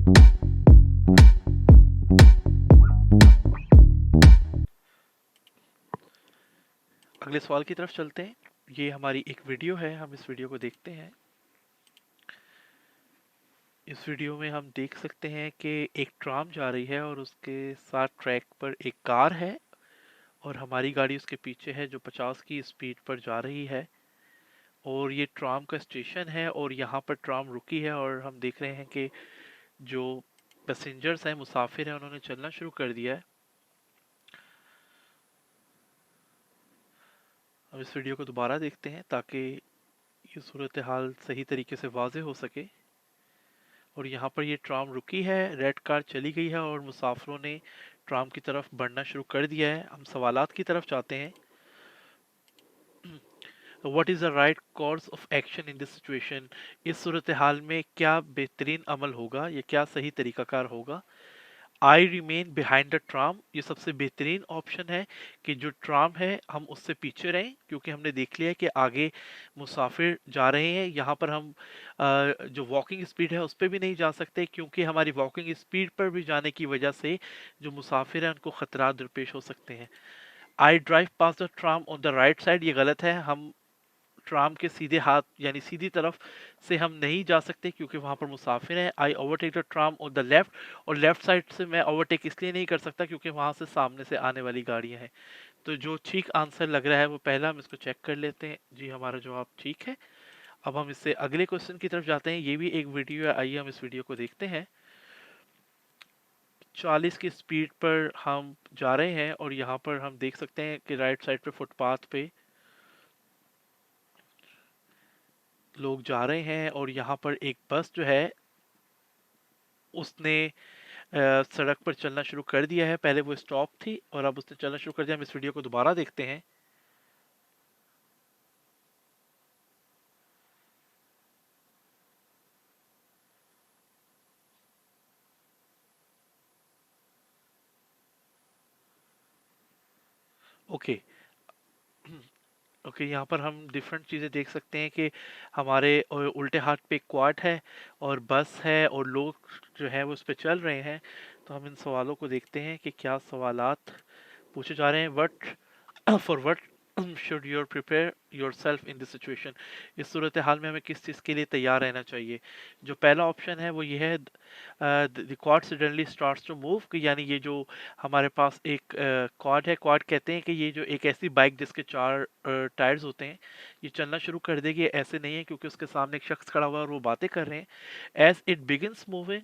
अगले सवाल की तरफ चलते हैं। ये हमारी एक वीडियो है, हम इस वीडियो को देखते हैं। इस वीडियो में हम देख सकते हैं कि एक ट्राम जा रही है और उसके साथ ट्रैक पर एक कार है और हमारी गाड़ी उसके पीछे है जो 50 की स्पीड पर जा रही है। और ये ट्राम का स्टेशन है और यहाँ पर ट्राम रुकी है और हम देख रहे हैं कि जो पैसेंजर्स हैं, मुसाफिर हैं, उन्होंने चलना शुरू कर दिया है। हम इस वीडियो को दोबारा देखते हैं ताकि ये सूरत हाल सही तरीके से वाज़ेह हो सके। और यहाँ पर ये ट्राम रुकी है, रेड कार चली गई है और मुसाफिरों ने ट्राम की तरफ बढ़ना शुरू कर दिया है। हम सवालात की तरफ जाते हैं। What is the right course of action in this situation? इस सूरत हाल में क्या बेहतरीन अमल होगा या क्या सही तरीकाकार होगा? I remain behind the tram, ये सबसे बेहतरीन ऑप्शन है कि जो ट्राम है हम उससे पीछे रहें, क्योंकि हमने देख लिया है कि आगे मुसाफिर जा रहे हैं। यहाँ पर हम जो वॉकिंग स्पीड है उस पर भी नहीं जा सकते, क्योंकि हमारी वॉकिंग स्पीड पर भी जाने की वजह से जो मुसाफिर हैं उनको खतरा दरपेश हो सकते हैं। I drive pass the tram on the right side, ये गलत है। हम ट्राम के सीधे हाथ यानी सीधी तरफ से हम नहीं जा सकते क्योंकि वहां पर मुसाफिर हैं। I overtake the tram on the left, और लेफ्ट साइड से मैं ओवरटेक इसलिए नहीं कर सकता क्योंकि वहां से सामने से आने वाली गाड़ियां हैं। तो जो ठीक आंसर लग रहा है वो पहला, हम इसको चेक कर लेते हैं। जी, हमारा जवाब ठीक है। अब हम इससे अगले क्वेश्चन की तरफ जाते हैं। ये भी एक वीडियो है, आइए हम इस वीडियो को देखते हैं। 40 की स्पीड पर हम जा रहे हैं और यहाँ पर हम देख सकते हैं कि राइट साइड पे फुटपाथ पे लोग जा रहे हैं और यहाँ पर एक बस जो है उसने सड़क पर चलना शुरू कर दिया है। पहले वो स्टॉप थी और अब उसने चलना शुरू कर दिया। हम इस वीडियो को दोबारा देखते हैं। ओके। ओके, यहाँ पर हम डिफरेंट चीज़ें देख सकते हैं कि हमारे उल्टे हाथ पे क्वाड है और बस है और लोग जो है वो उस पर चल रहे हैं। तो हम इन सवालों को देखते हैं कि क्या सवालात पूछे जा रहे हैं। What for what should your prepare yourself in this situation? इस सूरत हाल में हमें किस चीज़ के लिए तैयार रहना चाहिए? जो पहला ऑप्शन है वो ये है, the quad suddenly starts to move, कि यानी ये जो हमारे पास एक क्वाड है, क्वाड कहते हैं कि ये जो एक ऐसी बाइक जिसके चार टायर्स होते हैं, ये चलना शुरू कर देगी। ऐसे नहीं है क्योंकि उसके सामने एक शख्स खड़ा हुआ है और वो बातें कर रहे हैं। As it begins moving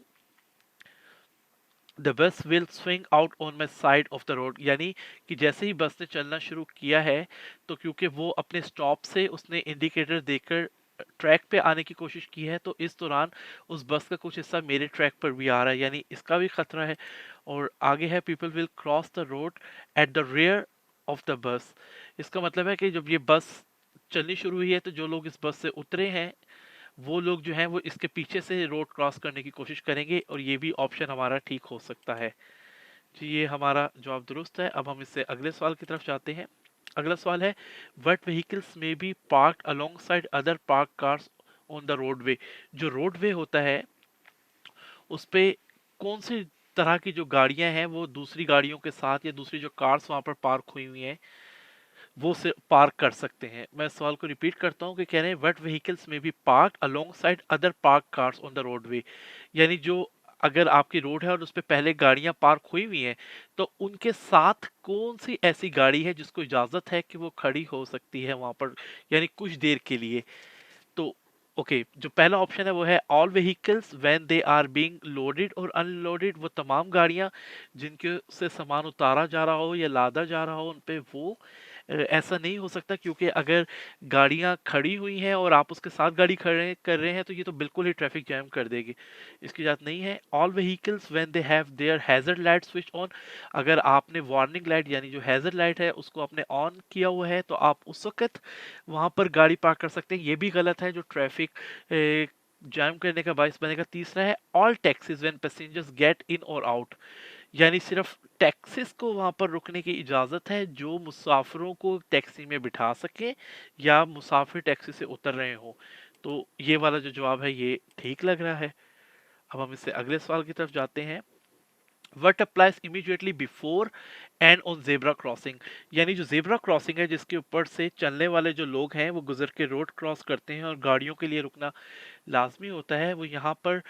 the bus will swing out on my side of the road, यानी कि जैसे ही बस ने चलना शुरू किया है तो क्योंकि वो अपने स्टॉप से उसने इंडिकेटर देकर ट्रैक पे आने की कोशिश की है, तो इस दौरान उस बस का कुछ हिस्सा मेरे ट्रैक पर भी आ रहा है, यानी इसका भी खतरा है। और आगे है, people will cross the road at the rear of the bus. इसका मतलब है कि जब ये बस चलनी शुरू हुई है तो जो लोग इस बस से उतरे हैं वो लोग जो हैं वो इसके पीछे से रोड क्रॉस करने की कोशिश करेंगे, और ये भी ऑप्शन हमारा ठीक हो सकता है। जी, ये हमारा जवाब दुरुस्त है। अब हम इससे अगले सवाल की तरफ जाते हैं। अगला सवाल है, what vehicles may be parked alongside other park cars on the roadway? जो रोडवे होता है उस पे कौन सी तरह की जो गाड़ियां हैं वो दूसरी गाड़ियों के साथ या दूसरी जो कार्स वहां पर पार्क हुई हुई हैं वो से पार्क कर सकते हैं। मैं सवाल को रिपीट करता हूँ कि कह रहे हैं, what vehicles may be park alongside other park cars on the roadway, यानी जो अगर आपकी रोड है और उस पे पहले गाड़ियां पार्क हुई हुई हैं तो उनके साथ कौन सी ऐसी गाड़ी है जिसको इजाजत है कि वो खड़ी हो सकती है वहां पर, यानी कुछ देर के लिए। तो ओके, जो पहला ऑप्शन है वो है, all vehicles when they are being loaded और अनलोडेड, वो तमाम गाड़ियां जिनके से सामान उतारा जा रहा हो या लादा जा रहा हो उन पे वो। ऐसा नहीं हो सकता क्योंकि अगर गाड़ियां खड़ी हुई हैं और आप उसके साथ गाड़ी खड़े कर रहे हैं तो ये तो बिल्कुल ही ट्रैफिक जैम कर देगी। इसकी इजाजत नहीं है। All vehicles when they have their hazard light switch on, अगर आपने वार्निंग लाइट यानी जो हैजर्ड लाइट है उसको आपने ऑन किया हुआ है तो आप उस वक्त वहां पर गाड़ी पार्क कर सकते हैं। ये भी गलत है, जो ट्रैफिक जाम करने का बायस बनेगा। तीसरा है, all taxis when passengers get in और आउट, यानी सिर्फ टैक्सीज को वहां पर रुकने की इजाजत है जो मुसाफिरों को टैक्सी में बिठा सके या मुसाफिर टैक्सी से उतर रहे हो। तो ये वाला जो जवाब है ये ठीक लग रहा है। अब हम इससे अगले सवाल की तरफ जाते हैं। What applies immediately before and on zebra crossing, यानी जो जेब्रा क्रॉसिंग है जिसके ऊपर से चलने वाले जो लोग हैं वो गुजर के रोड क्रॉस करते हैं और गाड़ियों के लिए रुकना लाजमी होता है, वो यहाँ पर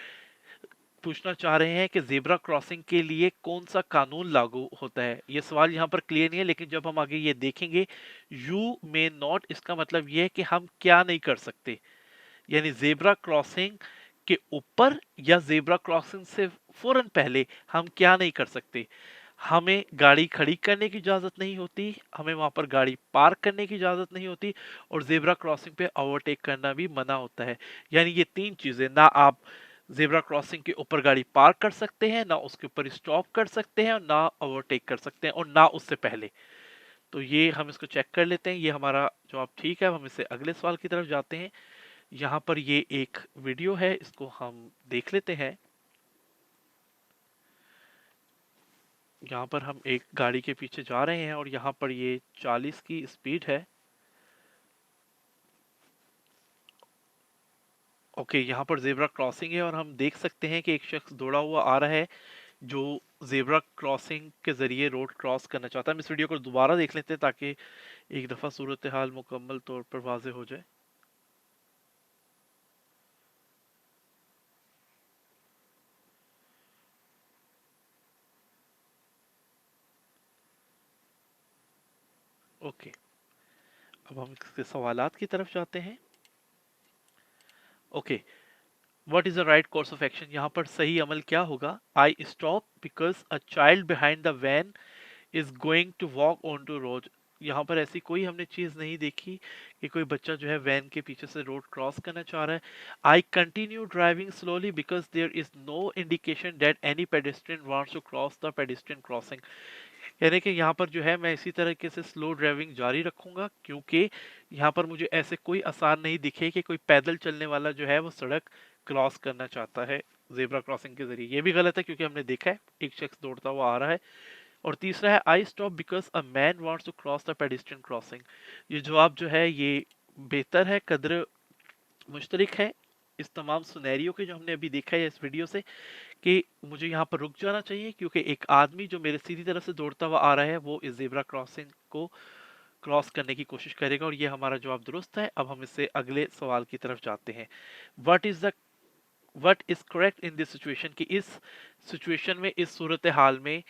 पूछना चाह रहे हैं कि जेब्रा क्रॉसिंग के लिए कौन सा कानून लागू होता है। ये सवाल यहाँ पर क्लियर नहीं है, लेकिन जब हम आगे ये देखेंगे यू मे नॉट, इसका मतलब ये है कि हम क्या नहीं कर सकते, यानी जेब्रा क्रॉसिंग के ऊपर या जेब्रा क्रॉसिंग से फौरन पहले हम क्या नहीं कर सकते। हमें गाड़ी खड़ी करने की इजाज़त नहीं होती, हमें वहां पर गाड़ी पार्क करने की इजाज़त नहीं होती, और जेब्रा क्रॉसिंग पे ओवरटेक करना भी मना होता है। यानी ये तीन चीज़ें, ना आप जेब्रा क्रॉसिंग के ऊपर गाड़ी पार्क कर सकते हैं, ना उसके ऊपर स्टॉप कर सकते हैं, और ना ओवरटेक कर सकते हैं, और ना उससे पहले। तो ये हम इसको चेक कर लेते हैं, ये हमारा जवाब ठीक है। अब हम इससे अगले सवाल की तरफ जाते हैं। यहाँ पर ये एक वीडियो है, इसको हम देख लेते हैं। यहाँ पर हम एक गाड़ी के पीछे जा रहे हैं और यहाँ पर ये 40 की स्पीड है। ओके, यहाँ पर जेब्रा क्रॉसिंग है और हम देख सकते हैं कि एक शख्स दौड़ा हुआ आ रहा है जो जेब्रा क्रॉसिंग के जरिए रोड क्रॉस करना चाहता है। हम इस वीडियो को दोबारा देख लेते हैं ताकि एक दफ़ा सूरत हाल मुकम्मल तौर पर वाजे हो जाए। ओके, अब हम इसके सवालात की तरफ जाते हैं। Okay, what is the right course of action, यहाँ पर सही अमल क्या होगा। I stop because a child behind the van is going to walk on to road. यहाँ पर ऐसी कोई हमने चीज नहीं देखी कि कोई बच्चा जो है वैन के पीछे से रोड क्रॉस करना चाह रहा है। I continue driving slowly because there is no indication that any pedestrian wants to cross the pedestrian crossing. यानी कि यहाँ पर जो है मैं इसी तरीके से स्लो ड्राइविंग जारी रखूंगा क्योंकि यहाँ पर मुझे ऐसे कोई आसार नहीं दिखे कि कोई पैदल चलने वाला जो है वो सड़क क्रॉस करना चाहता है जेब्रा क्रॉसिंग के जरिए। ये भी गलत है क्योंकि हमने देखा है एक शख्स दौड़ता हुआ आ रहा है। और तीसरा है I stop because a man wants to cross the pedestrian crossing. ये जवाब जो है ये बेहतर है, कदर मुश्तरक है इस तमाम सुनहरियों के जो हमने अभी देखा है इस वीडियो से, कि मुझे यहाँ पर रुक जाना चाहिए क्योंकि एक आदमी जो मेरे सीधी तरफ से दौड़ता हुआ आ रहा है वो इस जेब्रा क्रॉसिंग को क्रॉस करने की कोशिश करेगा, और ये हमारा जवाब दुरुस्त है। अब हम इससे अगले सवाल की तरफ जाते हैं। What is the what is correct in this situation, कि इस सिचुएशन में, इस सूरत हाल में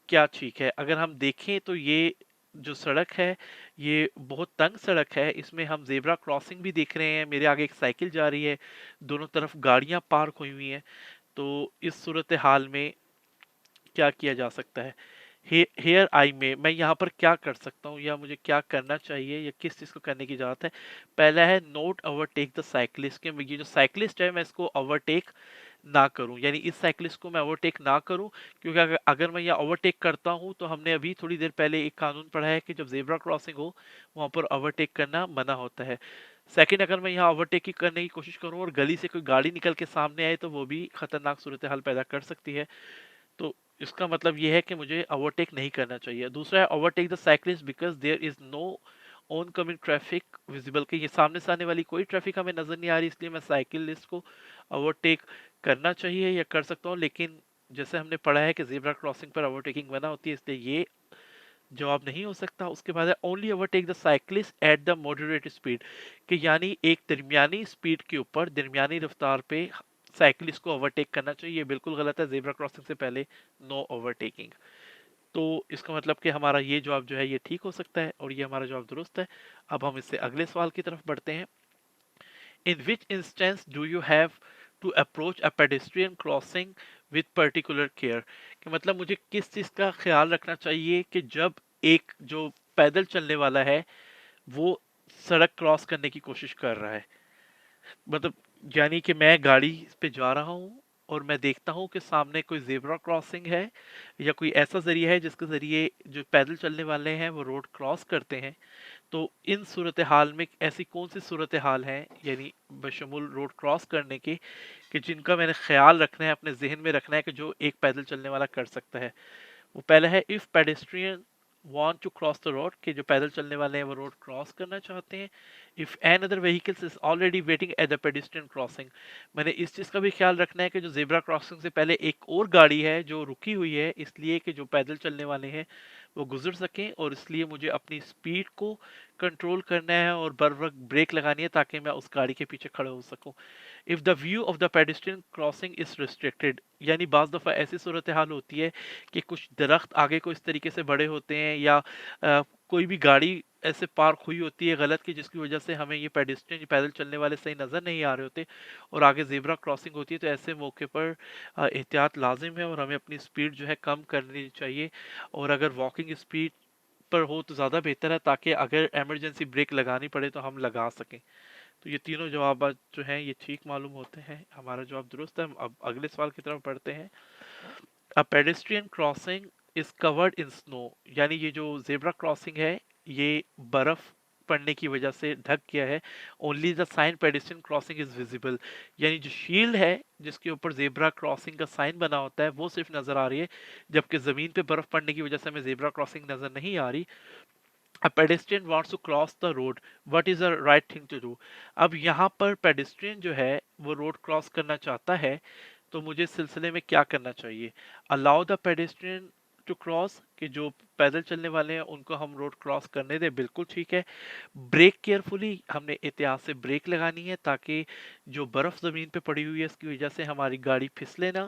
क्या ठीक है। अगर हम देखें तो ये जो सड़क है ये बहुत तंग सड़क है, इसमें हम जेब्रा क्रॉसिंग भी देख रहे हैं, मेरे आगे एक साइकिल जा रही है, दोनों तरफ गाड़ियां पार्क हुई हुई हैं। तो इस सूरत हाल में क्या किया जा सकता है। हेयर आई में मैं यहाँ पर क्या कर सकता हूँ या मुझे क्या करना चाहिए या किस चीज़ को करने की ज़रूरत है। पहला है नोट ओवरटेक द साइकिलिस्ट, के ये जो साइकिलिस्ट है मैं इसको ओवरटेक ना करूं, यानी इस साइकिलिस्ट को मैं ओवरटेक ना करूं, क्योंकि अगर मैं यहाँ ओवरटेक करता हूं तो हमने अभी थोड़ी देर पहले एक कानून पढ़ा है कि जब जेब्रा क्रॉसिंग हो वहां पर ओवरटेक करना मना होता है। सेकंड, अगर मैं यहाँ ओवरटेक करने की कोशिश करूं और गली से कोई गाड़ी निकल के सामने आए तो वो भी खतरनाक सूरत हाल पैदा कर सकती है। तो इसका मतलब ये है कि मुझे ओवरटेक नहीं करना चाहिए। दूसरा है overtake the cyclist because there is no oncoming traffic visible, कि ये सामने से आने वाली कोई ट्रैफिक हमें नजर नहीं आ रही, इसलिए मैं साइकिलिस्ट को ओवरटेक करना चाहिए या कर सकता हूँ। लेकिन जैसे हमने पढ़ा है कि जेब्रा क्रॉसिंग पर ओवरटेकिंग मना होती है, इसलिए ये जवाब नहीं हो सकता। उसके बाद है only overtake the cyclist at the moderate speed, कि यानी एक दरमियानी स्पीड के ऊपर दरमियानी रफ्तार पे साइकिलिस्ट को ओवरटेक करना चाहिए। ये बिल्कुल गलत है, जेब्रा क्रॉसिंग से पहले नो ओवरटेकिंग। तो इसका मतलब कि हमारा ये जवाब जो है ये ठीक हो सकता है और ये हमारा जवाब दुरुस्त है। अब हम इससे अगले सवाल की तरफ बढ़ते हैं। In which instance do you have to approach a pedestrian crossing with particular care, कि मतलब मुझे किस चीज़ का ख्याल रखना चाहिए कि जब एक जो पैदल चलने वाला है वो सड़क क्रॉस करने की कोशिश कर रहा है। मतलब यानी कि मैं गाड़ी पे जा रहा हूँ और मैं देखता हूँ कि सामने कोई जेब्रा क्रॉसिंग है या कोई ऐसा जरिया है जिसके जरिए जो पैदल चलने वाले हैं वो रोड क्रॉस करते हैं। तो इन सूरत हाल में ऐसी कौन सी सूरत हाल हैं, यानी बशमूल रोड क्रॉस करने की, कि जिनका मैंने ख्याल रखना है, अपने जहन में रखना है कि जो एक पैदल चलने वाला कर सकता है। वो पहला है if pedestrian want to cross the road, कि जो पैदल चलने वाले हैं वो रोड क्रॉस करना चाहते हैं. If an other vehicles is already waiting at the pedestrian crossing, मैंने इस चीज़ का भी ख्याल रखना है कि जो जेब्रा क्रॉसिंग से पहले एक और गाड़ी है जो रुकी हुई है, इसलिए कि जो पैदल चलने वाले हैं वो गुजर सकें, और इसलिए मुझे अपनी स्पीड को कंट्रोल करना है और बर वक्त ब्रेक लगानी है ताकि मैं उस गाड़ी के पीछे खड़े हो सकूं. If the view of the pedestrian crossing is restricted, यानी बाज़ दफ़ा ऐसी सूरत हाल होती है कि कुछ दरख्त आगे को इस तरीके से बड़े होते हैं, या कोई भी गाड़ी ऐसे पार्क हुई होती है गलत, की जिसकी वजह से हमें ये पेडिस्ट्रियन पैदल चलने वाले सही नज़र नहीं आ रहे होते और आगे जेब्रा क्रॉसिंग होती है, तो ऐसे मौके पर एहतियात लाजिम है और हमें अपनी स्पीड जो है कम करनी चाहिए. और अगर वॉकिंग स्पीड पर हो तो ज़्यादा बेहतर है, ताकि अगर इमरजेंसी ब्रेक लगानी पड़े तो हम लगा सकें. तो ये तीनों जवाब जो हैं ये ठीक मालूम होते हैं, हमारा जवाब दुरुस्त है. हम अब अगले सवाल की तरफ बढ़ते हैं. A pedestrian crossing is covered in snow, यानी ये जो जेब्रा क्रॉसिंग है ये बर्फ पड़ने की वजह से ढक गया है. Only the sign pedestrian crossing is visible, यानी जो शील्ड है जिसके ऊपर जेब्रा क्रॉसिंग का साइन बना होता है वो सिर्फ नजर आ रही है, जबकि जमीन पे बर्फ पड़ने की वजह से हमें जेब्रा क्रॉसिंग नजर नहीं आ रही. A pedestrian wants to cross the road. What is the right thing to do? अब यहाँ पर pedestrian जो है वो रोड क्रॉस करना चाहता है, तो मुझे इस सिलसिले में क्या करना चाहिए? Allow the pedestrian to cross, कि जो पैदल चलने वाले हैं उनको हम रोड क्रॉस करने दें, बिल्कुल ठीक है. ब्रेक केयरफुली, हमने एहतियात से ब्रेक लगानी है ताकि जो बर्फ जमीन पे पड़ी हुई है इसकी वजह से हमारी गाड़ी फिसले ना.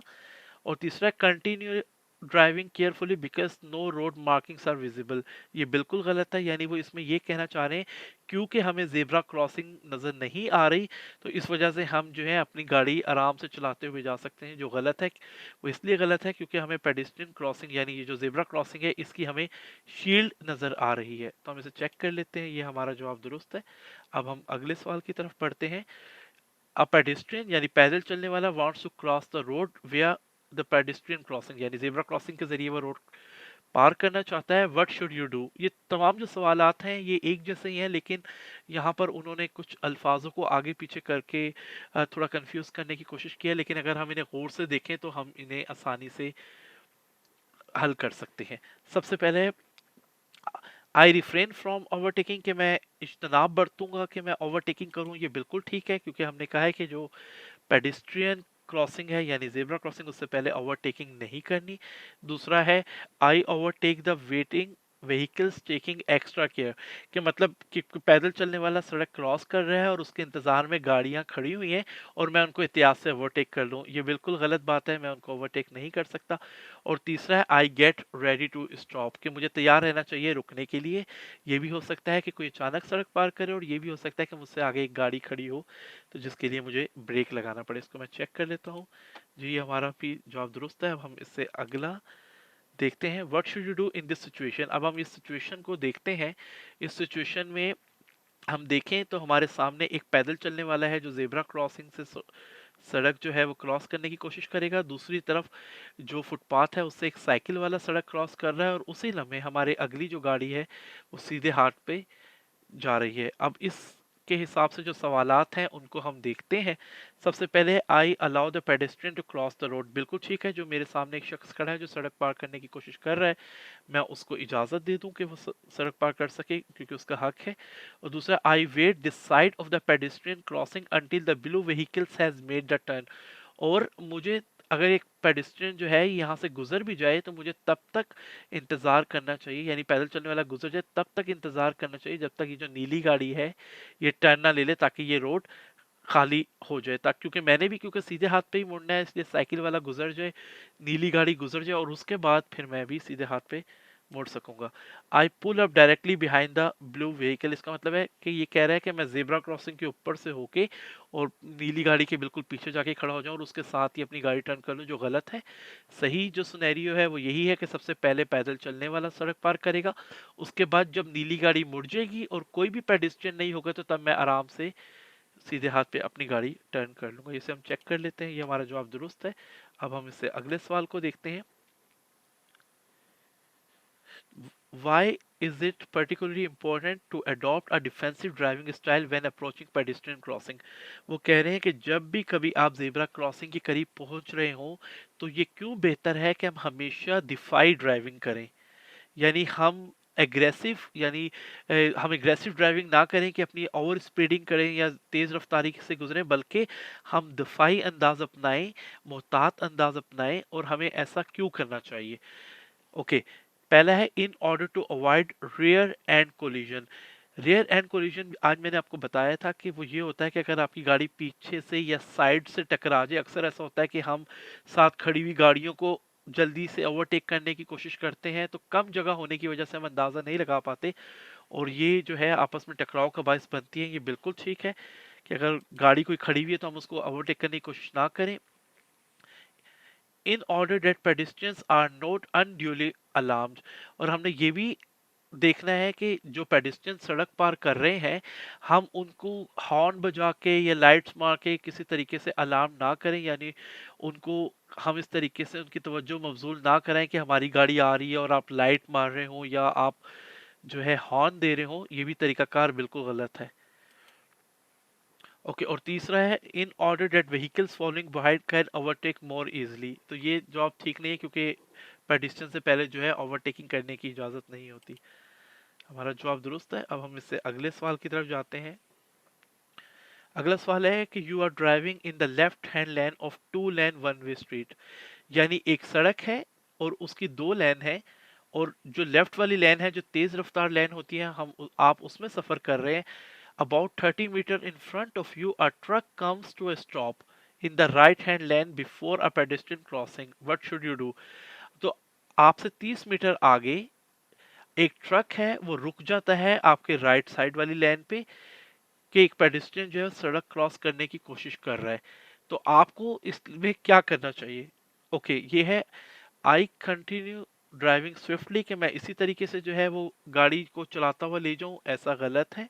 और तीसरा, continue driving carefully because no road markings are visible. ये बिल्कुल गलत है, यानी वो इसमें ये कहना चाह रहे हैं क्योंकि हमें जेब्रा क्रॉसिंग नज़र नहीं आ रही तो इस वजह से हम जो है अपनी गाड़ी आराम से चलाते हुए जा सकते हैं, जो गलत है. वो इसलिए गलत है क्योंकि हमें पेडिस्ट्रियन क्रॉसिंग यानी ये जो जेब्रा क्रॉसिंग है इसकी हमें शील्ड नज़र आ रही है. तो हम इसे चेक कर लेते हैं, ये हमारा जवाब दुरुस्त है. अब हम अगले सवाल की तरफ बढ़ते हैं. अ पेडेस्ट्रियन यानी पैदल चलने वाला wants to cross the road via the pedestrian crossing, यानी जेब्रा क्रॉसिंग के जरिए वो रोड पार करना चाहता है. What should you do? ये तमाम जो सवालात हैं ये एक जैसे ही हैं, लेकिन यहाँ पर उन्होंने कुछ अल्फाजों को आगे पीछे करके थोड़ा कंफ्यूज करने की कोशिश की है, लेकिन अगर हम इन्हें गौर से देखें तो हम इन्हें आसानी से हल कर सकते हैं. सबसे पहले, आई रिफ्रेन फ्रॉम ओवरटेकिंग, कि मैं इज्तनाब बरतूंगा कि मैं ओवरटेकिंग करूं. ये बिल्कुल ठीक है क्योंकि हमने कहा है कि जो पेडिस्ट्रियन क्रॉसिंग है यानी जेब्रा क्रॉसिंग उससे पहले ओवरटेकिंग नहीं करनी. दूसरा है, I overtake the waiting vehicles taking extra care, कि मतलब कि पैदल चलने वाला सड़क क्रॉस कर रहा है और उसके इंतजार में गाड़ियां खड़ी हुई हैं और मैं उनको एहतियात से ओवरटेक कर लूं. ये बिल्कुल गलत बात है, मैं उनको ओवरटेक नहीं कर सकता. और तीसरा है, I get ready to stop, कि मुझे तैयार रहना चाहिए रुकने के लिए. ये भी हो सकता है कि कोई अचानक सड़क पार करे और ये भी हो सकता है कि मुझसे आगे एक गाड़ी खड़ी हो तो जिसके लिए मुझे ब्रेक लगाना पड़े. इसको मैं चेक कर लेता हूँ. जी, हमारा भी जवाब दुरुस्त है. अब हम इससे अगला देखते हैं. What should you do in this situation? अब हम इस सिचुएशन को देखते हैं. इस सिचुएशन में हम देखें तो हमारे सामने एक पैदल चलने वाला है जो जेब्रा क्रॉसिंग से सड़क जो है वो क्रॉस करने की कोशिश करेगा. दूसरी तरफ जो फुटपाथ है उससे एक साइकिल वाला सड़क क्रॉस कर रहा है और उसी लम्हे हमारे अगली जो गाड़ी है वो सीधे हाथ पे जा रही है. अब इस के हिसाब से जो सवालात हैं उनको हम देखते हैं. सबसे पहले, I allow the pedestrian to cross the road. बिल्कुल ठीक है, जो मेरे सामने एक शख्स खड़ा है जो सड़क पार करने की कोशिश कर रहा है, मैं उसको इजाज़त दे दूं कि वो सड़क पार कर सके क्योंकि उसका हक है. और दूसरा, I wait this side of the pedestrian crossing until the blue vehicles has made the turn. और मुझे अगर एक पेडेस्ट्रियन जो है यहाँ से गुजर भी जाए तो मुझे तब तक इंतज़ार करना चाहिए, यानी पैदल चलने वाला गुजर जाए तब तक इंतज़ार करना चाहिए जब तक ये जो नीली गाड़ी है ये टर्न ना ले ले, ताकि ये रोड खाली हो जाए. ताकि क्योंकि मैंने भी क्योंकि सीधे हाथ पे ही मुड़ना है इसलिए साइकिल वाला गुजर जाए, नीली गाड़ी गुजर जाए और उसके बाद फिर मैं भी सीधे हाथ पे मुड़ सकूंगा. I pull up directly behind the blue vehicle. इसका मतलब है कि ये कह रहा है कि मैं जेब्रा क्रॉसिंग के ऊपर से होके और नीली गाड़ी के बिल्कुल पीछे जाके खड़ा हो जाऊं और उसके साथ ही अपनी गाड़ी टर्न कर लूं, जो गलत है. सही जो सिनेरियो है वो यही है कि सबसे पहले पैदल चलने वाला सड़क पार करेगा, उसके बाद जब नीली गाड़ी मुड़ जाएगी और कोई भी पेडेस्ट्रियन नहीं होगा तो तब मैं आराम से सीधे हाथ पे अपनी गाड़ी टर्न कर लूंगा. इसे हम चेक कर लेते हैं, ये हमारा जवाब दुरुस्त है. अब हम इससे अगले सवाल को देखते हैं. Why is it particularly important to adopt a defensive driving style when approaching pedestrian crossing? वो कह रहे हैं कि जब भी कभी आप जेब्रा क्रॉसिंग के करीब पहुंच रहे हो तो ये क्यों बेहतर है कि हम हमेशा दिफाई ड्राइविंग करें, यानी हम एग्रेसिव यानी हम एग्रेसिव ड्राइविंग ना करें कि अपनी ओवर स्पीडिंग करें या तेज़ रफ्तारी से गुजरें, बल्कि हम दफ़ाई अंदाज अपनाएं, मोहतात अंदाज अपनाएं। और हमें ऐसा क्यों करना चाहिए? ओके, पहला है in order to avoid rear end collision. Rear end collision आज मैंने आपको बताया था कि वो ये होता है कि अगर आपकी गाड़ी पीछे से या साइड से टकरा जाए। अक्सर ऐसा होता है कि हम साथ खड़ी हुई गाड़ियों को जल्दी से ओवरटेक करने की कोशिश करते हैं, तो कम जगह होने की वजह से हम अंदाज़ा नहीं लगा पाते और ये जो है आपस में टकराव का बायस बनती है। ये बिल्कुल ठीक है कि अगर गाड़ी कोई खड़ी हुई है तो हम उसको ओवरटेक करने की कोशिश ना करें। In order that pedestrians are not unduly alarmed. और हमने ये भी देखना है कि जो पेडेस्ट्रियन सड़क पार कर रहे हैं, हम उनको हॉर्न बजा के या लाइट्स मार के किसी तरीके से अलार्म ना करें, यानी उनको हम इस तरीके से उनकी तवज्जो मबजूल ना कराएं कि हमारी गाड़ी आ रही है और आप लाइट मार रहे हो या आप जो है हॉर्न दे रहे हो। ये भी तरीकाकार बिल्कुल गलत है। ओके, और तीसरा है in order that vehicles following behind can overtake more easily. तो ये जवाब ठीक नहीं है क्योंकि पेडिस्टेंस से पहले जो है ओवरटेकिंग करने की इजाज़त नहीं होती। हमारा जवाब दुरुस्त है। अब हम इससे अगले सवाल की तरफ जाते हैं। अगला सवाल है कि you are driving in the left hand lane of two lane one way street. यानी एक सड़क है और उसकी दो लेन है, और जो लेफ्ट वाली लेन है जो तेज रफ्तार लेन होती है, आप उसमें सफर कर रहे हैं। About 30 meter in front of you, a truck comes to a stop in the right-hand lane before a pedestrian crossing. What should you do? तो आपसे 30 मीटर आगे एक ट्रक है, वो रुक जाता है आपके राइट साइड वाली लेन पे कि एक पेडेस्ट्रियन जो है सड़क क्रॉस करने की कोशिश कर रहा है। तो आपको इसमें क्या करना चाहिए? ओके, ये है आई कंटिन्यू ड्राइविंग स्विफ्टली कि मैं इसी तरीके से जो है वो गाड़ी को चलाता हुआ ले जाऊं, ऐसा गलत है।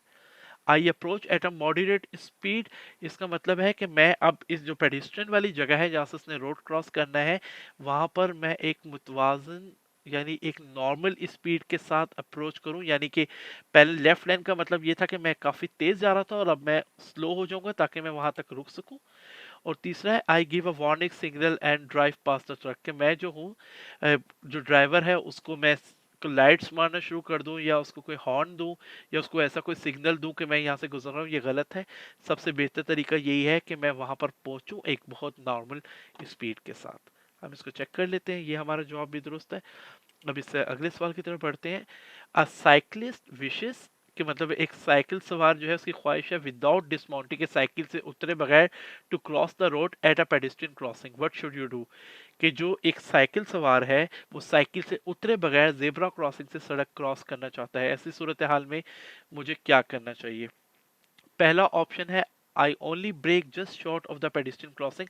I approach at a moderate speed, इसका मतलब है कि मैं अब इस जो पेडिस्ट्रियन वाली जगह है जहाँ से उसने रोड क्रॉस करना है, वहां पर मैं एक मुतवाजन यानी एक नॉर्मल स्पीड के साथ अप्रोच करूं। यानी कि पहले लेफ्ट लेन का मतलब ये था कि मैं काफ़ी तेज़ जा रहा था और अब मैं स्लो हो जाऊंगा ताकि मैं वहां तक रुक सकूं। और तीसरा है I give a warning signal and drive pass the truck, कि मैं जो हूँ जो ड्राइवर है उसको मैं लाइट्स मारना शुरू कर दूं या उसको कोई हॉर्न दूं या उसको ऐसा कोई सिग्नल दूं कि मैं यहाँ से गुजर रहा हूँ। ये गलत है। सबसे बेहतर तरीका यही है कि मैं वहां पर पहुंचूं एक बहुत नॉर्मल स्पीड के साथ। हम इसको चेक कर लेते हैं, ये हमारा जवाब भी दुरुस्त है। अब इससे अगले सवाल की तरफ बढ़ते हैं। अ साइक्लिस्ट विशेस, कि मतलब एक साइकिल सवार जो है उसकी ख्वाहिश है विदाउट डिसमाउंटिंग के साइकिल से उतरे बगैर to cross the road at a pedestrian crossing, what should you do? कि जो एक साइकिल सवार है वो साइकिल से उतरे बगैर जेब्रा क्रॉसिंग से सड़क क्रॉस करना चाहता है, ऐसी सूरत हाल में मुझे क्या करना चाहिए? पहला ऑप्शन है I only brake just short of the pedestrian crossing,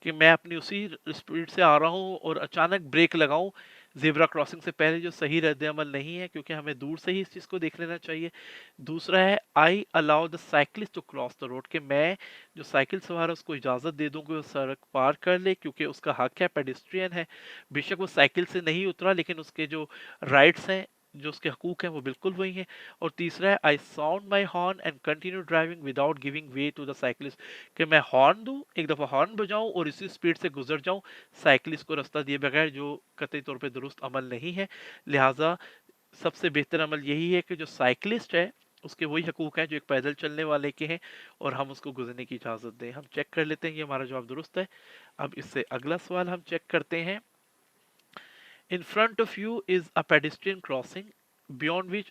कि मैं अपनी उसी स्पीड से आ रहा हूँ और अचानक ब्रेक लगाऊं जेब्रा क्रॉसिंग से पहले, जो सही रद्द अमल नहीं है क्योंकि हमें दूर से ही इस चीज़ को देख लेना चाहिए। दूसरा है I allow the cyclist to cross the road, कि मैं जो साइकिल सवार है उसको इजाज़त दे दूं कि वो सड़क पार कर ले क्योंकि उसका हक है, पेडिस्ट्रियन है। बेशक वो साइकिल से नहीं उतरा लेकिन उसके जो राइट्स हैं, जो उसके हकूक हैं वो बिल्कुल वही हैं। और तीसरा है I sound my horn and continue driving without giving way to the cyclist, कि मैं हॉर्न दूं, एक दफ़ा हॉर्न बजाऊं और इसी स्पीड से गुजर जाऊं साइकिलिस्ट को रास्ता दिए बगैर, जो कतई तौर पे दुरुस्त अमल नहीं है। लिहाजा सबसे बेहतर अमल यही है कि जो साइकिलिस्ट है उसके वही हकूक हैं जो एक पैदल चलने वाले के हैं और हम उसको गुजरने की इजाज़त दें। हम चेक कर लेते हैं, ये हमारा जवाब दुरुस्त है। अब इससे अगला सवाल हम चेक करते हैं। In front of you is a pedestrian crossing beyond which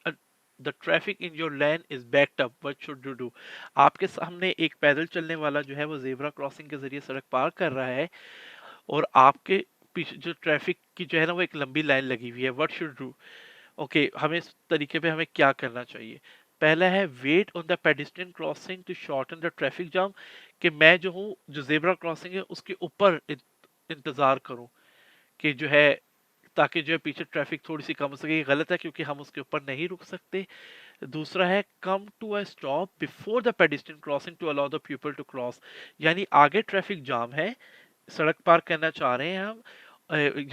the traffic in your lane is backed up. What should you do? आपके सामने एक पैदल चलने वाला जो है वो जेब्रा क्रॉसिंग के जरिए सड़क पार कर रहा है और आपके पीछे जो ट्रैफिक की जो है ना वो एक लंबी लाइन लगी हुई है। What should do? ओके, हमें इस तरीके पे हमें क्या करना चाहिए? पहला है wait on the pedestrian crossing to shorten the traffic jam, कि मैं जो हूँ जो जेब्रा क्रॉसिंग है उसके ऊपर इंतजार करूं कि जो है ताकि जो है पीछे ट्रैफिक थोड़ी सी कम हो सके। ये गलत है क्योंकि हम उसके ऊपर नहीं रुक सकते। दूसरा है come to a stop before the pedestrian crossing to allow the people to cross, यानी आगे ट्रैफिक जाम है, सड़क पार करना चाह रहे हैं हम,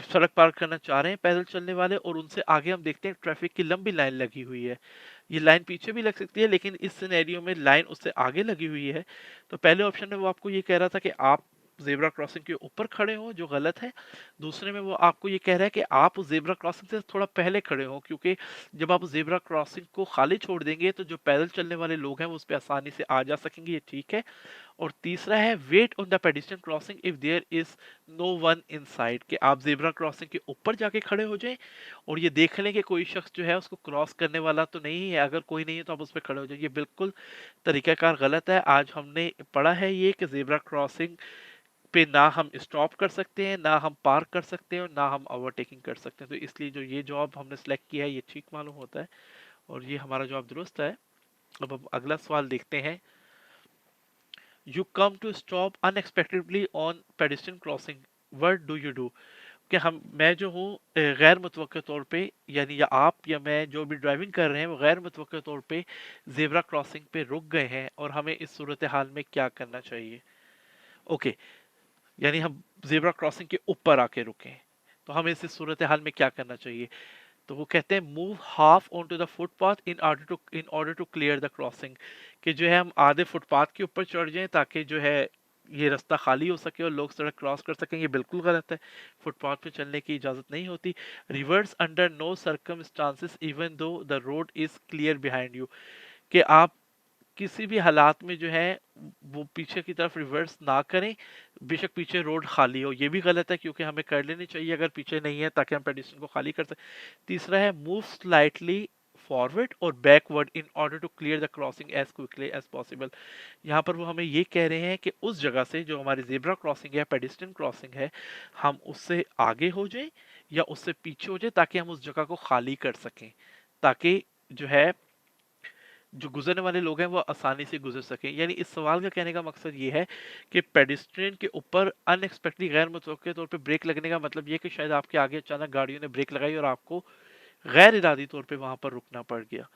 सड़क पार करना चाह रहे हैं पैदल चलने वाले और उनसे आगे हम देखते हैं ट्रैफिक की लंबी लाइन लगी हुई है। ये लाइन पीछे भी लग सकती है लेकिन इस सिनेरियो में लाइन उससे आगे लगी हुई है। तो पहले ऑप्शन में वो आपको ये कह रहा था कि आप ज़ेब्रा क्रॉसिंग के ऊपर खड़े हो, जो गलत है। दूसरे में वो आपको ये कह रहा है कि आप उस ज़ेब्रा क्रॉसिंग से थोड़ा पहले खड़े हो, क्योंकि जब आप ज़ेब्रा क्रॉसिंग को खाली छोड़ देंगे तो जो पैदल चलने वाले लोग हैं वो उस पे आसानी से आ जा सकेंगे, ये ठीक है। और तीसरा है wait on the pedestrian crossing if there is no one inside, कि आप ज़ेब्रा क्रॉसिंग के ऊपर जाके खड़े हो जाएं और ये देख लें कि कोई शख्स जो है उसको क्रॉस करने वाला तो नहीं है। अगर कोई नहीं है तो आप उस पर खड़े हो जाए, ये बिल्कुल तरीकाकार गलत है। आज हमने पढ़ा है ये कि ज़ेब्रा क्रॉसिंग पे ना हम स्टॉप कर सकते हैं, ना हम पार्क कर सकते हैं और ना हम ओवरटेकिंग कर सकते हैं। तो इसलिए जो ये जवाब हमने सेलेक्ट किया है ये ठीक मालूम होता है और ये हमारा जवाब दुरुस्त है। अब हम अगला सवाल देखते हैं। You come to stop unexpectedly on pedestrian crossing, what do you do? कि मैं जो हूँ गैर मुतवक्के तौर पे, यानी या आप या मैं जो भी ड्राइविंग कर रहे हैं वो गैर मुतवक्के तौर पे जेब्रा क्रॉसिंग पे रुक गए हैं और हमें इस सूरत हाल में क्या करना चाहिए? ओके, यानी हम जेब्रा क्रॉसिंग के ऊपर आके रुके हैं, तो हमें इस सूरत हाल में क्या करना चाहिए? तो वो कहते हैं move half on to the footpath in order to clear the crossing, कि जो है हम आधे फुटपाथ के ऊपर चढ़ जाएं ताकि जो है ये रास्ता खाली हो सके और लोग सड़क क्रॉस कर सकें। ये बिल्कुल गलत है, फुटपाथ पे चलने की इजाज़त नहीं होती। Reverse under no circumstances even though the road is clear behind you, कि आप किसी भी हालात में जो है वो पीछे की तरफ रिवर्स ना करें, बेशक पीछे रोड खाली हो। ये भी गलत है क्योंकि हमें कर लेनी चाहिए अगर पीछे नहीं है, ताकि हम पेडिस्ट्रियन को खाली कर सकें। तीसरा है मूव स्लाइटली फॉरवर्ड और backward in order to clear the crossing as quickly as possible. यहाँ पर वो हमें ये कह रहे हैं कि उस जगह से जो हमारी जेब्रा क्रॉसिंग है, पेडिस्ट्रियन क्रॉसिंग है, हम उससे आगे हो जाएं या उससे पीछे हो जाए ताकि हम उस जगह को खाली कर सकें, ताकि जो है जो गुजरने वाले लोग हैं वो आसानी से गुजर सकें। यानी इस सवाल का कहने का मकसद ये है कि पेडिस्ट्रियन के ऊपर अनएक्सपेक्टेडली गैर मुतवक्के तौर पे ब्रेक लगने का मतलब ये कि शायद आपके आगे अचानक गाड़ियों ने ब्रेक लगाई और आपको गैर इरादी तौर पे वहां पर रुकना पड़ गया।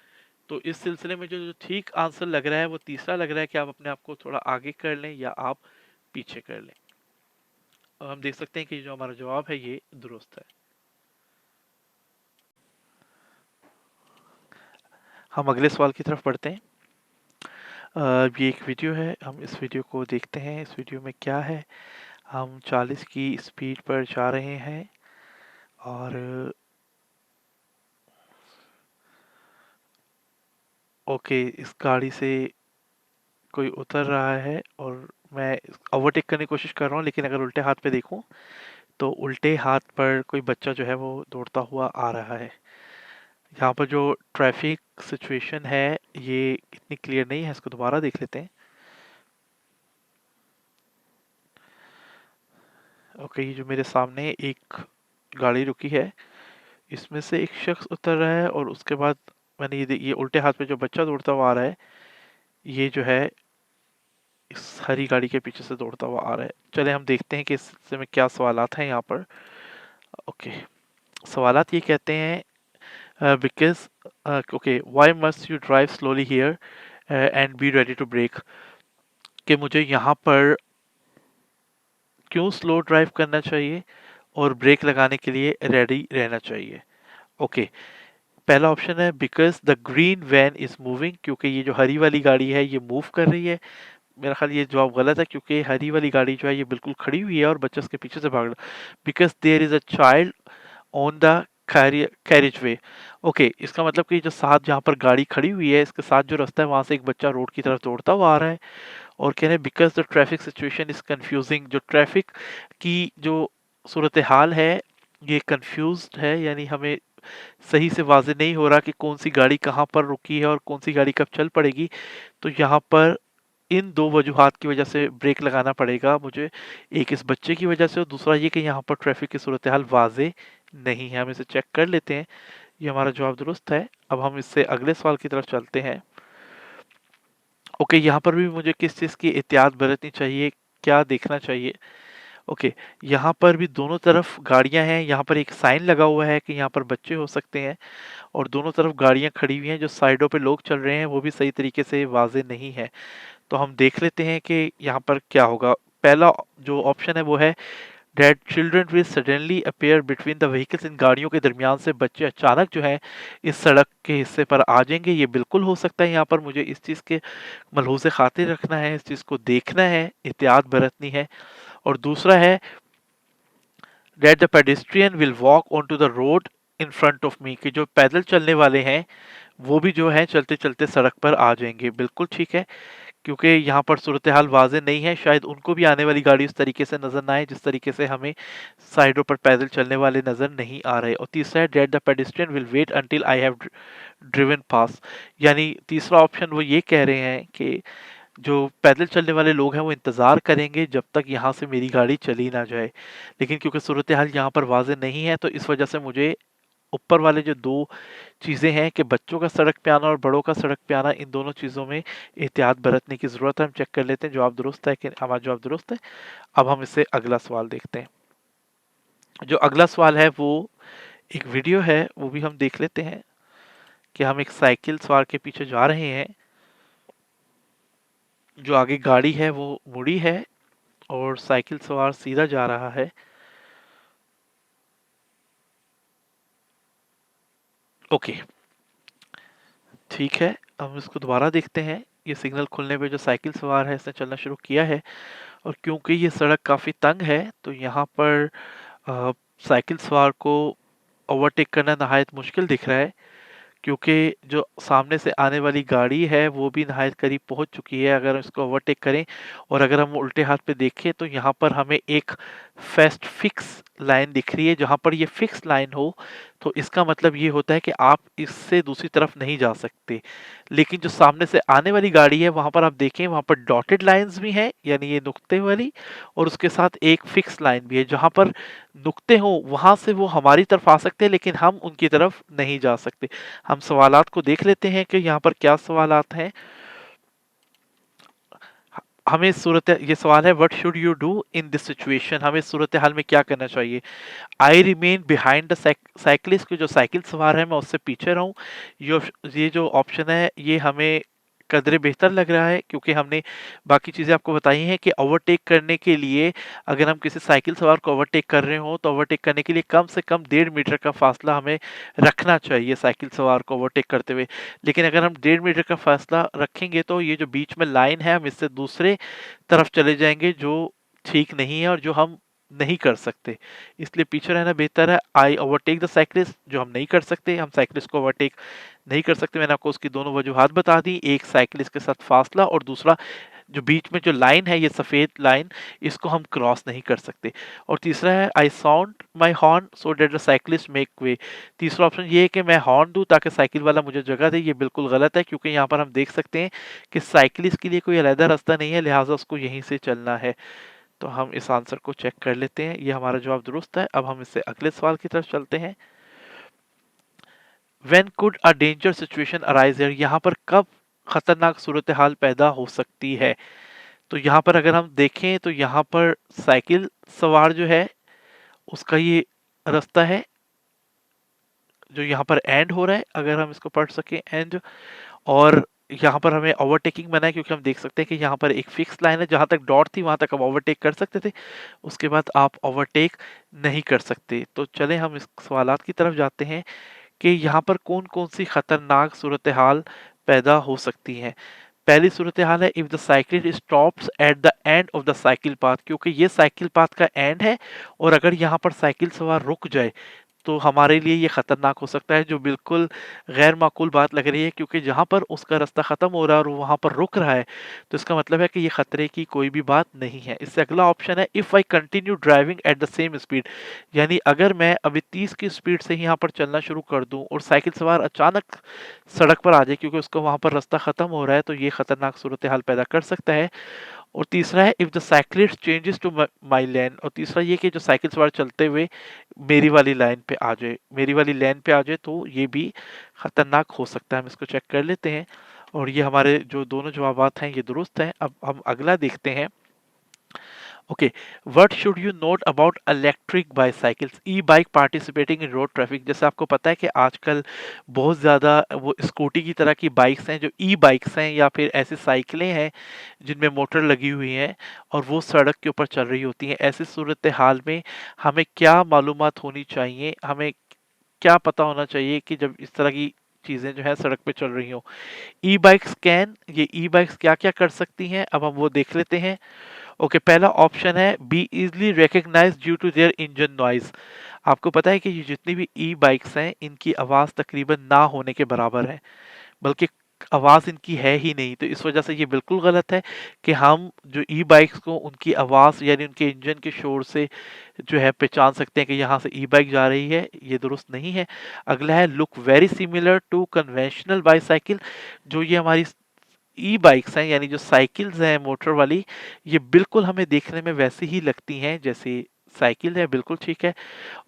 तो इस सिलसिले में जो ठीक आंसर लग रहा है वो तीसरा लग रहा है कि आप अपने आप को थोड़ा आगे कर लें या आप पीछे कर लें। और हम देख सकते हैं कि जो हमारा जवाब है ये दुरुस्त है। हम अगले सवाल की तरफ बढ़ते हैं। ये एक वीडियो है, हम इस वीडियो को देखते हैं। इस वीडियो में क्या है, हम 40 की स्पीड पर जा रहे हैं और ओके, इस गाड़ी से कोई उतर रहा है और मैं ओवरटेक करने की कोशिश कर रहा हूँ, लेकिन अगर उल्टे हाथ पे देखूं तो उल्टे हाथ पर कोई बच्चा जो है वो दौड़ता हुआ आ रहा है। यहाँ पर जो ट्रैफिक सिचुएशन है ये इतनी क्लियर नहीं है, इसको दोबारा देख लेते हैं। ओके, ये जो मेरे सामने एक गाड़ी रुकी है, इसमें से एक शख्स उतर रहा है और उसके बाद मैंने ये उल्टे हाथ पे जो बच्चा दौड़ता हुआ आ रहा है, ये जो है इस हरी गाड़ी के पीछे से दौड़ता हुआ आ रहा है। चले हम देखते हैं कि इससे में क्या सवालात हैं यहाँ पर। ओके, सवालात ये कहते हैं because okay why must you drive slowly here and be ready to brake, कि मुझे यहाँ पर क्यों स्लो ड्राइव करना चाहिए और ब्रेक लगाने के लिए रेडी रहना चाहिए। ओके, पहला ऑप्शन है because the green van is moving, क्योंकि ये जो हरी वाली गाड़ी है ये मूव कर रही है। मेरा ख्याल ये जवाब गलत है क्योंकि हरी वाली गाड़ी जो है ये बिल्कुल खड़ी हुई है और बच्चा उसके पीछे से भाग रहा है। Because there is a child on the carriageway. Okay, इसका मतलब कि जो साथ जहाँ पर गाड़ी खड़ी हुई है इसके साथ जो रास्ता है वहां से एक बच्चा रोड की तरफ दौड़ता हुआ आ रहा है। और कह रहे हैं because the traffic situation is confusing, जो ट्रैफिक की जो सूरत हाल है ये कंफ्यूज्ड है, यानी हमें सही से वाज़ेह नहीं हो रहा कि कौन सी गाड़ी कहाँ पर रुकी है और कौन सी गाड़ी कब चल पड़ेगी। तो यहाँ पर इन दो वजूहात की वजह से ब्रेक लगाना पड़ेगा मुझे, एक इस बच्चे की वजह से और दूसरा ये कि यहाँ पर ट्रैफिक की सूरत हाल वाज़ेह नहीं है। हम इसे चेक कर लेते हैं, ये हमारा जवाब दुरुस्त है। अब हम इससे अगले सवाल की तरफ चलते हैं। ओके, यहाँ पर भी मुझे किस चीज़ की एहतियात बरतनी चाहिए, क्या देखना चाहिए? ओके, यहाँ पर भी दोनों तरफ गाड़ियाँ हैं, यहाँ पर एक साइन लगा हुआ है कि यहाँ पर बच्चे हो सकते हैं और दोनों तरफ गाड़ियाँ खड़ी हुई हैं, जो साइडों पे लोग चल रहे हैं वो भी सही तरीके से वाज़ेह नहीं है। तो हम देख लेते हैं कि यहाँ पर क्या होगा। पहला जो ऑप्शन है वो है that children will suddenly appear between the vehicles, इन गाड़ियों के दरमियान से बच्चे अचानक जो है इस सड़क के हिस्से पर आ जाएंगे। ये बिल्कुल हो सकता है, यहाँ पर मुझे इस चीज़ के मलहूज़े खातिर रखना है, इस चीज़ को देखना है, एहतियात बरतनी है। और दूसरा है that the pedestrian will walk on to the road in front of me, कि जो पैदल चलने वाले हैं वो भी जो है चलते चलते सड़क पर आ जाएंगे। बिल्कुल ठीक है, क्योंकि यहाँ पर सूरत हाल वाज़ेह नहीं है, शायद उनको भी आने वाली गाड़ी उस तरीके से नज़र ना आए जिस तरीके से हमें साइडों पर पैदल चलने वाले नज़र नहीं आ रहे। और तीसरा है that the pedestrian will wait until I have driven past, यानी तीसरा ऑप्शन वो ये कह रहे हैं कि जो पैदल चलने वाले लोग हैं वो इंतज़ार करेंगे जब तक यहाँ से मेरी गाड़ी चली ना जाए। लेकिन क्योंकि सूरत हाल यहाँ पर वाज़ेह नहीं है, तो इस वजह से मुझे ऊपर वाले जो दो चीज़ें हैं कि बच्चों का सड़क पे आना और बड़ों का सड़क पे आना, इन दोनों चीज़ों में एहतियात बरतने की ज़रूरत है। हम चेक कर लेते हैं जवाब दुरुस्त है कि हमारा जवाब दुरुस्त है। अब हम इससे अगला सवाल देखते हैं। जो अगला सवाल है वो एक वीडियो है, वो भी हम देख लेते हैं कि हम एक साइकिल सवार के पीछे जा रहे हैं। जो आगे गाड़ी है वो मुड़ी है और साइकिल सवार सीधा जा रहा है। ओके, ठीक है, हम इसको दोबारा देखते हैं। ये सिग्नल खुलने पे जो साइकिल सवार है इसने चलना शुरू किया है, और क्योंकि ये सड़क काफ़ी तंग है तो यहाँ पर अ, साइकिल सवार को ओवरटेक करना नहायत मुश्किल दिख रहा है, क्योंकि जो सामने से आने वाली गाड़ी है वो भी नहायत करीब पहुंच चुकी है। अगर हम इसको ओवरटेक करें और अगर हम उल्टे हाथ पे देखें तो यहाँ पर हमें एक फेस्ट फिक्स लाइन दिख रही है। जहाँ पर ये फिक्स लाइन हो तो इसका मतलब ये होता है कि आप इससे दूसरी तरफ नहीं जा सकते। लेकिन जो सामने से आने वाली गाड़ी है वहाँ पर आप देखें, वहाँ पर डॉटेड लाइंस भी हैं, यानी ये नुक्ते वाली, और उसके साथ एक फिक्स लाइन भी है। जहाँ पर नुक्ते हों वहाँ से वो हमारी तरफ आ सकते हैं लेकिन हम उनकी तरफ नहीं जा सकते। हम सवालात को देख लेते हैं कि यहाँ पर क्या सवालात हैं। हमें सूरत ये सवाल है what should you do in this situation, हमें सूरत हाल में क्या करना चाहिए। I remain behind the cyclist, की जो साइकिल सवार है मैं उससे पीछे रहूं। ये जो ऑप्शन है ये हमें कदरे बेहतर लग रहा है, क्योंकि हमने बाकी चीज़ें आपको बताई हैं कि ओवरटेक करने के लिए अगर हम किसी साइकिल सवार को ओवरटेक कर रहे हो तो ओवरटेक करने के लिए कम से कम 1.5 मीटर का फासला हमें रखना चाहिए साइकिल सवार को ओवरटेक करते हुए। लेकिन अगर हम 1.5 मीटर का फासला रखेंगे तो ये जो बीच में लाइन है हम इससे दूसरे तरफ चले जाएंगे, जो ठीक नहीं है और जो हम नहीं कर सकते। इसलिए पीछे रहना बेहतर है। आई ओवरटेक द साइकिलिस्ट, जो हम नहीं कर सकते, हम साइकिलिस्ट को ओवरटेक नहीं कर सकते। मैंने आपको उसकी दोनों वजूहात बता दी, एक साइकिलिस्ट के साथ फासला और दूसरा जो बीच में जो लाइन है ये सफ़ेद लाइन, इसको हम क्रॉस नहीं कर सकते। और तीसरा है I sound my horn so that the cyclist make way. तीसरा ऑप्शन ये है कि मैं हॉर्न दूं ताकि साइकिल वाला मुझे जगह दे। ये बिल्कुल गलत है, क्योंकि यहाँ पर हम देख सकते हैं कि साइकिलिस्ट के लिए कोई अलहदा रास्ता नहीं है, लिहाजा उसको यहीं से चलना है। तो हम इस आंसर को चेक कर लेते हैं, ये हमारा जवाब दुरुस्त है। अब हम इससे अगले सवाल की तरफ चलते हैं। When could a danger situation arise here, यहाँ पर कब खतरनाक सूरत हाल पैदा हो सकती है। तो यहाँ पर अगर हम देखें तो यहाँ पर साइकिल सवार जो है उसका ये रास्ता है जो यहाँ पर एंड हो रहा है, अगर हम इसको पढ़ सकें एंड। और यहाँ पर हमें ओवरटेकिंग मना है, क्योंकि हम देख सकते हैं कि यहाँ पर एक फिक्स लाइन है, जहाँ तक डॉट थी वहां तक हम ओवरटेक कर सकते थे, उसके बाद आप ओवरटेक नहीं कर सकते। तो चले हम इस सवालात की तरफ जाते हैं कि यहाँ पर कौन कौन सी खतरनाक सूरत हाल पैदा हो सकती हैं। पहली सूरत हाल है if the cycle stops at the end of the cycle path, क्योंकि ये साइकिल पाथ का एंड है और अगर यहाँ पर साइकिल सवार रुक जाए तो हमारे लिए ये खतरनाक हो सकता है, जो बिल्कुल गैर माकूल बात लग रही है, क्योंकि जहाँ पर उसका रास्ता खत्म हो रहा है और वो वहाँ पर रुक रहा है तो इसका मतलब है कि ये खतरे की कोई भी बात नहीं है। इससे अगला ऑप्शन है if I continue driving at the same speed, यानी अगर मैं अभी 30 की स्पीड से ही यहाँ पर चलना शुरू कर दूँ और साइकिल सवार अचानक सड़क पर आ जाए क्योंकि उसका वहाँ पर रास्ता खत्म हो रहा है, तो ये खतरनाक सूरत हाल पैदा कर सकता है। और तीसरा है if the cyclist changes to my lane, और तीसरा ये कि जो साइकिल सवार चलते हुए मेरी वाली लाइन पे आ जाए, मेरी वाली लेन पे आ जाए, तो ये भी खतरनाक हो सकता है। हम इसको चेक कर लेते हैं और ये हमारे जो दोनों जवाबात हैं ये दुरुस्त हैं। अब हम अगला देखते हैं। Okay, what should you note about electric bicycles, E bike participating in road traffic. जैसे आपको पता है कि आजकल बहुत ज़्यादा वो स्कूटी की तरह की बाइक्स हैं जो ई बाइक्स हैं या फिर ऐसी साइकिलें हैं जिनमें मोटर लगी हुई हैं और वो सड़क के ऊपर चल रही होती हैं। ऐसी सूरत हाल में हमें क्या मालूमात होनी चाहिए, हमें क्या पता होना चाहिए कि जब इस तरह की चीज़ें जो है सड़क पे चल रही हो। ई बाइक्स कैन, ये ई बाइक्स क्या क्या कर सकती हैं अब हम वो देख लेते हैं। ओके, पहला ऑप्शन है be easily recognize due to their engine noise. आपको पता है कि ये जितनी भी ई बाइक्स हैं इनकी आवाज़ तकरीबन ना होने के बराबर है, बल्कि आवाज़ इनकी है ही नहीं। तो इस वजह से ये बिल्कुल गलत है कि हम जो ई बाइक्स को उनकी आवाज़ यानी उनके इंजन के शोर से जो है पहचान सकते हैं कि यहाँ से ई बाइक जा रही है, ये दुरुस्त नहीं है। अगला है look very similar to conventional bicycle. जो ये हमारी ई बाइक्स हैं यानी जो साइकिल्स हैं मोटर वाली, ये बिल्कुल हमें देखने में वैसी ही लगती हैं जैसे साइकिल है, बिल्कुल ठीक है।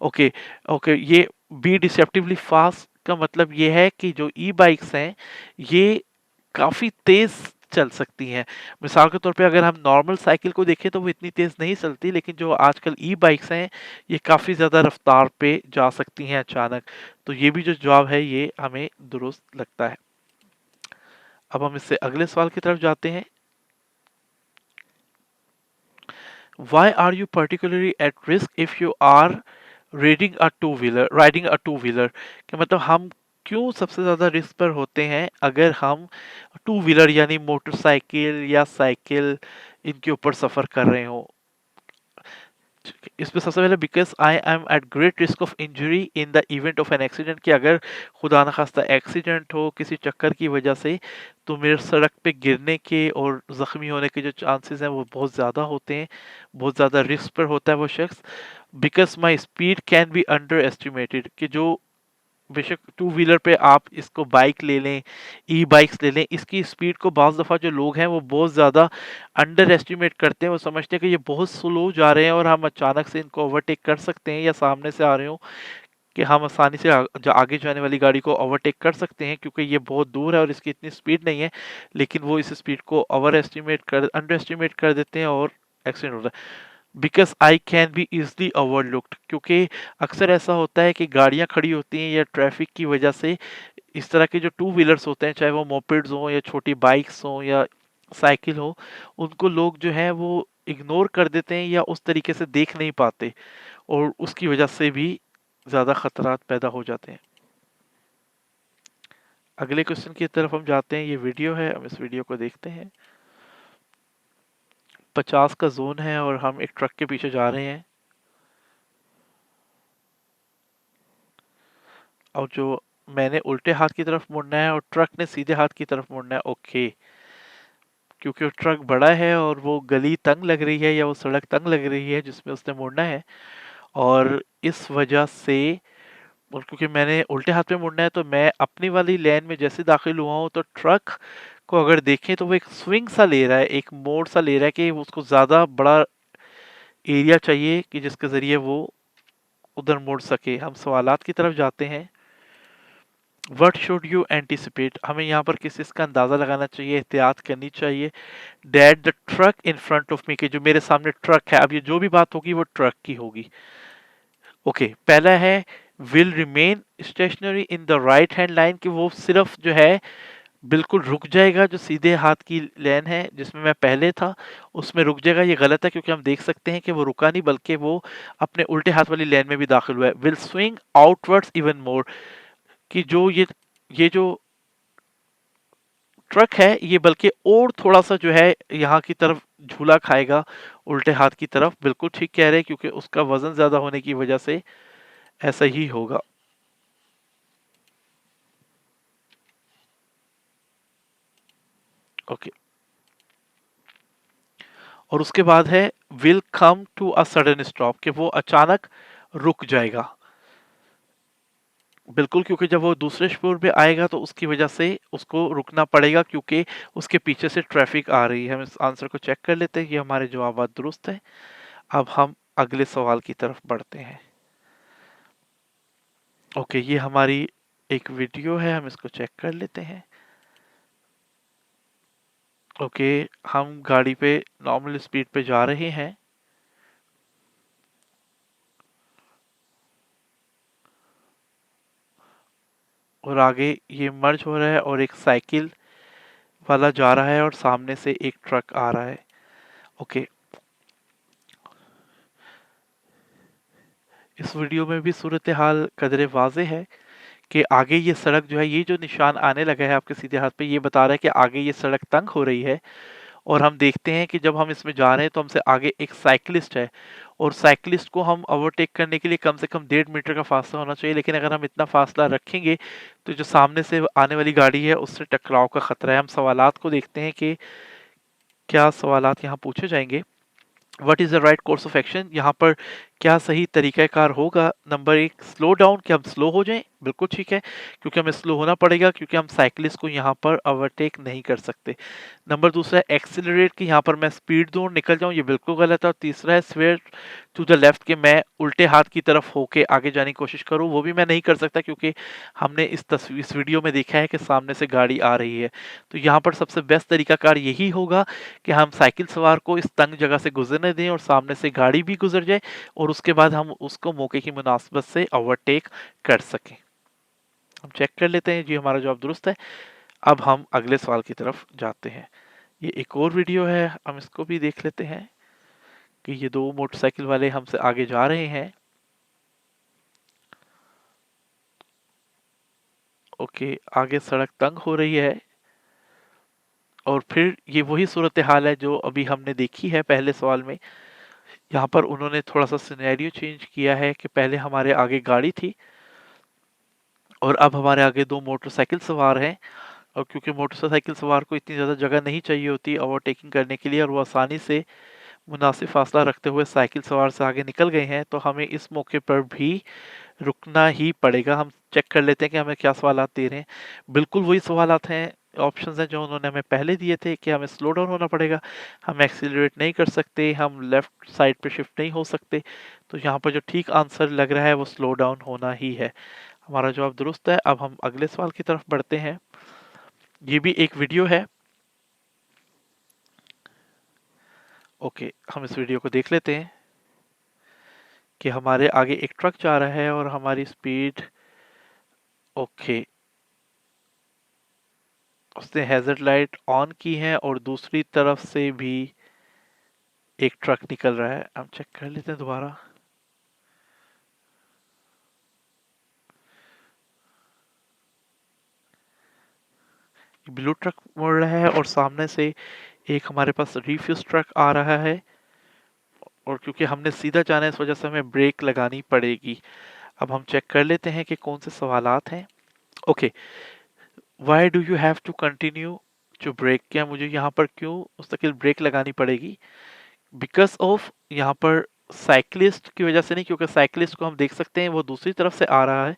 ओके, ओके, ये बी डिसेप्टिवली फास्ट का मतलब ये है कि जो ई बाइक्स हैं ये काफ़ी तेज़ चल सकती हैं। मिसाल के तौर पे अगर हम नॉर्मल साइकिल को देखें तो वो इतनी तेज़ नहीं चलती, लेकिन जो आजकल ई बाइक्स हैं ये काफ़ी ज़्यादा रफ्तार पे जा सकती हैं अचानक। तो ये भी जो जवाब है ये हमें दुरुस्त लगता है। अब हम इससे अगले सवाल की तरफ जाते हैं। Why are you particularly at risk if you are riding a two wheeler? कि मतलब हम क्यों सबसे ज्यादा रिस्क पर होते हैं अगर हम टू व्हीलर यानी मोटरसाइकिल या साइकिल इनके ऊपर सफर कर रहे हो? इसमें सबसे पहले because I am at great risk of injury in the event of an accident, कि अगर खुदा न खास्ता एक्सीडेंट हो किसी चक्कर की वजह से तो मेरे सड़क पे गिरने के और ज़ख्मी होने के जो चांसेस हैं वो बहुत ज़्यादा होते हैं, बहुत ज़्यादा रिस्क पर होता है वो शख्स। Because my speed can be under estimated, कि जो बेशक टू व्हीलर पे आप इसको बाइक ले लें, ई बाइक्स ले लें, इसकी स्पीड को बाज़ दफ़ा जो लोग हैं वो बहुत ज़्यादा अंडर एस्टिमेट करते हैं। वो समझते हैं कि ये बहुत स्लो जा रहे हैं और हम अचानक से इनको ओवरटेक कर सकते हैं, या सामने से आ रहे हो कि हम आसानी से जो आगे जाने वाली गाड़ी को ओवरटेक कर सकते हैं क्योंकि ये बहुत दूर है और इसकी इतनी स्पीड नहीं है। लेकिन वो इस स्पीड को अंडर एस्टिमेट कर देते हैं और एक्सीडेंट होता है। Because I can be easily overlooked, क्योंकि अक्सर ऐसा होता है कि गाड़ियां खड़ी होती हैं या ट्रैफिक की वजह से इस तरह के जो टू व्हीलर्स होते हैं, चाहे वो मोपेड्स हों या छोटी बाइक्स हों या साइकिल हो, उनको लोग जो है वो इग्नोर कर देते हैं या उस तरीके से देख नहीं पाते, और उसकी वजह से भी ज़्यादा खतरात पैदा हो जाते हैं। अगले क्वेश्चन की तरफ हम जाते हैं। ये वीडियो है, हम इस वीडियो को देखते हैं। 50 का जोन है और हम एक ट्रक के पीछे जा रहे हैं, और जो मैंने उल्टे हाथ की तरफ मुड़ना है और ट्रक ने सीधे हाथ की तरफ मुड़ना है। ओके, क्योंकि वो ट्रक बड़ा है और वो गली तंग लग रही है या वो सड़क तंग लग रही है जिसमें उसने मुड़ना है, और इस वजह से, और क्योंकि मैंने उल्टे हाथ में मुड़ना है तो मैं अपनी वाली लेन में जैसे दाखिल हुआ हूँ तो ट्रक को अगर देखें तो वो एक स्विंग सा ले रहा है, एक मोड़ सा ले रहा है कि उसको ज़्यादा बड़ा एरिया चाहिए कि जिसके ज़रिए वो उधर मुड़ सके। हम सवालात की तरफ जाते हैं। वट शुड यू एंटिसिपेट, हमें यहाँ पर किस चीज़ का अंदाज़ा लगाना चाहिए, एहतियात करनी चाहिए। That the truck in front of मी, के जो मेरे सामने ट्रक है, अब ये जो भी बात होगी वो ट्रक की होगी। ओके, पहला है will remain stationery in the right hand line, कि वो सिर्फ जो है बिल्कुल रुक जाएगा, जो सीधे हाथ की लेन है जिसमें मैं पहले था उसमें रुक जाएगा। ये गलत है क्योंकि हम देख सकते हैं कि वो रुका नहीं बल्कि वो अपने उल्टे हाथ वाली लेन में भी दाखिल हुआ है। Will swing outwards even more, कि जो ये जो ट्रक है ये बल्कि और थोड़ा सा जो है यहाँ की तरफ झूला खाएगा, उल्टे हाथ की तरफ। बिल्कुल ठीक कह रहे हैं क्योंकि उसका वजन ज्यादा होने की वजह से ऐसा ही होगा। ओके, और उसके बाद है will come to a sudden stop, कि वो अचानक रुक जाएगा। बिल्कुल, क्योंकि जब वो दूसरे शोर पे आएगा तो उसकी वजह से उसको रुकना पड़ेगा क्योंकि उसके पीछे से ट्रैफिक आ रही है। हम इस आंसर को चेक कर लेते हैं, ये हमारे जवाब दुरुस्त है। अब हम अगले सवाल की तरफ बढ़ते हैं। ओके, ये हमारी एक वीडियो है, हम इसको चेक कर लेते हैं। ओके, हम गाड़ी पे नॉर्मल स्पीड पे जा रहे हैं, और आगे ये मर्ज हो रहा है और एक साइकिल वाला जा रहा है और सामने से एक ट्रक आ रहा है। ओके, इस वीडियो में भी सूरत हाल कदरे वाज़े है कि आगे ये सड़क जो है, ये जो निशान आने लगा है आपके सीधे हाथ पे, ये बता रहा है कि आगे ये सड़क तंग हो रही है और हम देखते हैं कि जब हम इसमें जा रहे हैं तो हमसे आगे एक साइकिलिस्ट है, और साइकिलिस्ट को हम ओवरटेक करने के लिए कम से कम 1.5 मीटर का फासला होना चाहिए, लेकिन अगर हम इतना फासला रखेंगे तो जो सामने से आने वाली गाड़ी है उससे टकराव का खतरा है। हम सवालात को देखते हैं कि क्या सवालात यहाँ पूछे जाएंगे। What is the right course of action, यहाँ पर क्या सही तरीकाकार होगा। नंबर एक, स्लो डाउन, कि हम स्लो हो जाएं, बिल्कुल ठीक है, क्योंकि हमें स्लो होना पड़ेगा क्योंकि हम साइकिलिस्ट को यहाँ पर ओवरटेक नहीं कर सकते। नंबर दूसरा है एक्सिलरेट, कि यहाँ पर मैं स्पीड दूँ निकल जाऊँ, ये बिल्कुल गलत है। और तीसरा है स्वेयर टू द लेफ्ट, कि मैं उल्टे हाथ की तरफ होके आगे जाने की कोशिश करूँ, वो भी मैं नहीं कर सकता क्योंकि हमने इस वीडियो में देखा है कि सामने से गाड़ी आ रही है। तो यहाँ पर सबसे बेस्ट तरीकाकार यही होगा कि हम साइकिल सवार को इस तंग जगह से गुजरने दें और सामने से गाड़ी भी गुजर जाए, और उसके बाद हम उसको मौके की मुनासिबत से ओवरटेक कर सकें। हम चेक कर लेते हैं जी हमारा जवाब दुरुस्त है। अब हम अगले सवाल की तरफ जाते हैं। ये एक और वीडियो है, हम इसको भी देख लेते हैं कि ये दो मोटरसाइकिल वाले हमसे आगे जा रहे हैं। ओके, आगे सड़क तंग हो रही है, और फिर ये वही सूरत हाल है जो अभी हमने देखी है पहले सवाल में। यहाँ पर उन्होंने थोड़ा सा सिनेरियो चेंज किया है कि पहले हमारे आगे गाड़ी थी और अब हमारे आगे दो मोटरसाइकिल सवार हैं, और क्योंकि मोटरसाइकिल सवार को इतनी ज़्यादा जगह नहीं चाहिए होती ओवरटेकिंग करने के लिए, और वो आसानी से मुनासिब फासला रखते हुए साइकिल सवार से आगे निकल गए हैं, तो हमें इस मौके पर भी रुकना ही पड़ेगा। हम चेक कर लेते हैं कि हमें क्या सवालात दे रहे हैं। बिल्कुल वही सवालात हैं, ऑप्शंस हैं जो उन्होंने हमें पहले दिए थे कि हमें स्लो डाउन होना पड़ेगा, हम एक्सीलरेट नहीं कर सकते, हम लेफ्ट साइड पे शिफ्ट नहीं हो सकते। तो यहाँ पर जो ठीक आंसर लग रहा है वो स्लो डाउन होना ही है। हमारा जवाब दुरुस्त है। अब हम अगले सवाल की तरफ बढ़ते हैं। ये भी एक वीडियो है। ओके, हम इस वीडियो को देख लेते हैं कि हमारे आगे एक ट्रक जा रहा है और हमारी स्पीड, ओके, उसने हैजर्ड लाइट ऑन की है और दूसरी तरफ से भी एक ट्रक निकल रहा है। हम चेक कर लेते हैं दोबारा। ब्लू ट्रक मुड़ रहा है और सामने से एक हमारे पास रिफ्यूज ट्रक आ रहा है, और क्योंकि हमने सीधा जाना है इस वजह से हमें ब्रेक लगानी पड़ेगी। अब हम चेक कर लेते हैं कि कौन से सवालात हैं। Okay, why do you have to continue to brake, क्या मुझे यहाँ पर क्यों मुस्तकिल ब्रेक लगानी पड़ेगी। बिकॉज ऑफ, यहाँ पर साइकिलिस्ट की वजह से नहीं, क्योंकि साइकिलिस्ट को हम देख सकते हैं वो दूसरी तरफ से आ रहा है।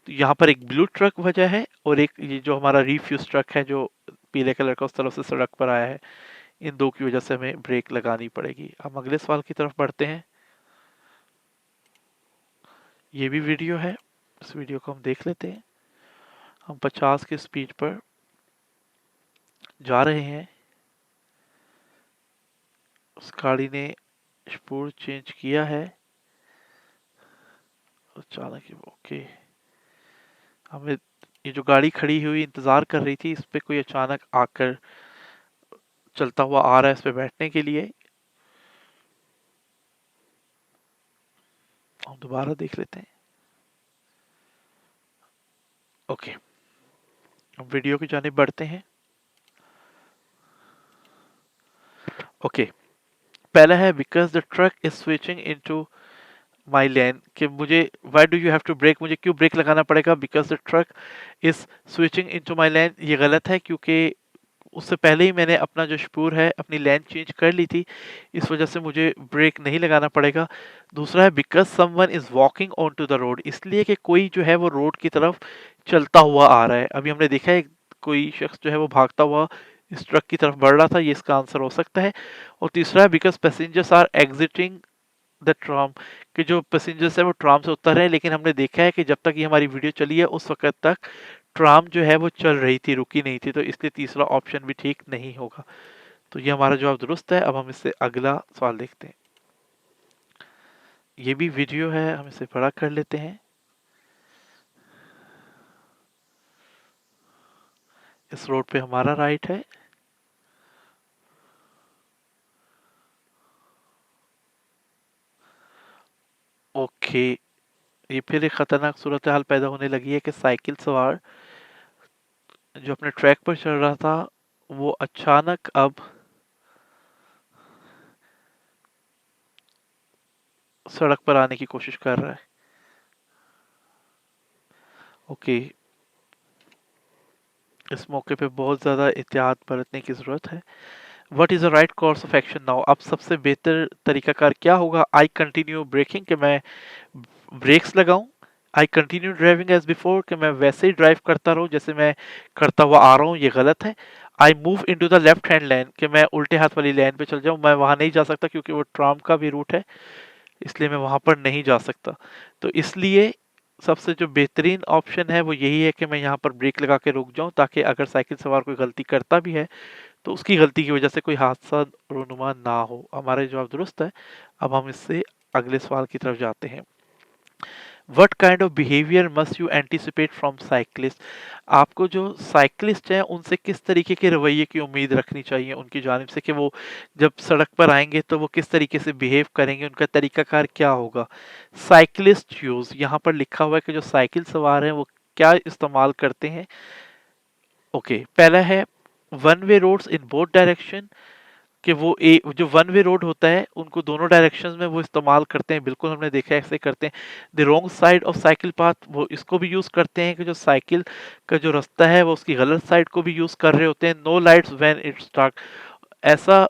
तो यहाँ पर एक ब्लू ट्रक वजह है, और एक ये जो हमारा रिफ्यूज ट्रक है जो पीले कलर का उस तरफ से सड़क पर आया है, इन दो की वजह से हमें ब्रेक लगानी पड़ेगी। हम अगले सवाल की तरफ बढ़ते हैं। ये भी वीडियो है, इस वीडियो को हम देख लेते हैं। हम 50 की स्पीड पर जा रहे हैं, उस गाड़ी ने स्पीड चेंज किया है अचानक। ओके, हमें ये जो गाड़ी खड़ी हुई इंतजार कर रही थी, इस पे कोई अचानक आकर चलता हुआ आ रहा है इस पे बैठने के लिए। हम दोबारा देख लेते हैं। ओके, हम वीडियो की जानिब बढ़ते हैं। ओके, पहला है because the truck is switching into my lane, कि मुझे why do you have to brake, मुझे क्यों ब्रेक लगाना पड़ेगा। Because the truck is switching into my lane, ये गलत है क्योंकि उससे पहले ही मैंने अपना जो शपूर है अपनी लेन चेंज कर ली थी, इस वजह से मुझे ब्रेक नहीं लगाना पड़ेगा। दूसरा है because someone is walking on to the road, इसलिए कि कोई जो है वो रोड की तरफ चलता हुआ आ रहा है। अभी हमने देखा है कोई शख्स जो है वो भागता हुआ इस ट्रक की तरफ बढ़ रहा था, ये इसका आंसर हो सकता है। और तीसरा है because passengers are exiting the tram, कि जो पैसेंजर्स है वो ट्राम से उतर रहे हैं, लेकिन हमने देखा है कि जब तक ये हमारी वीडियो चली है उस वक्त तक ट्राम जो है वो चल रही थी, रुकी नहीं थी, तो इसलिए तीसरा ऑप्शन भी ठीक नहीं होगा। तो ये हमारा जवाब दुरुस्त है। अब हम इससे अगला सवाल देखते हैं। ये भी वीडियो है, हम इसे बड़ा कर लेते हैं। इस रोड पे हमारा राइट है। ओके, ये फिर एक खतरनाक सूरत हाल पैदा होने लगी है कि साइकिल सवार जो अपने ट्रैक पर चल रहा था वो अचानक अब सड़क पर आने की कोशिश कर रहा है। ओके, इस मौके पे बहुत ज़्यादा एहतियात बरतने की ज़रूरत है। What is the right course of action now? अब सबसे बेहतर तरीकाकार क्या होगा? आई कंटिन्यू ब्रेकिंग, कि मैं ब्रेक्स लगाऊं? I continue driving as before, कि मैं वैसे ही ड्राइव करता रहूं जैसे मैं करता हुआ आ रहा हूं? ये गलत है। I move into the left hand lane, कि मैं उल्टे हाथ वाली लेन पे चल जाऊं? मैं वहां नहीं जा सकता क्योंकि वो ट्राम का भी रूट है, इसलिए मैं वहां पर नहीं जा सकता। तो इसलिए सबसे जो बेहतरीन ऑप्शन है वो यही है कि मैं यहाँ पर ब्रेक लगा के रुक जाऊं, ताकि अगर साइकिल सवार कोई गलती करता भी है तो उसकी गलती की वजह से कोई हादसा रोनुमा ना हो। हमारा जवाब दुरुस्त है। अब हम इससे अगले सवाल की तरफ जाते हैं। What kind of behaviour must you anticipate from cyclist? आपको जो साइकिलिस्ट हैं उनसे किस तरीके के रवैये की उम्मीद रखनी चाहिए उनकी जानिब से, कि वो जब सड़क पर आएंगे तो वो किस तरीके से बिहेव करेंगे, उनका तरीकाकार क्या होगा? साइकिलिस्ट यूज यहाँ पर लिखा हुआ है कि जो साइकिल सवार हैं वो क्या इस्तेमाल करते हैं। ओके, पहला है one way roads in both direction, कि वो जो वन वे रोड होता है उनको दोनों डायरेक्शंस में वो इस्तेमाल करते हैं, बिल्कुल हमने देखा है ऐसे करते हैं। The wrong side of cycle path, वो इसको भी यूज करते हैं कि जो साइकिल का जो रास्ता है वो उसकी गलत साइड को भी यूज कर रहे होते हैं। No lights when it's dark, ऐसा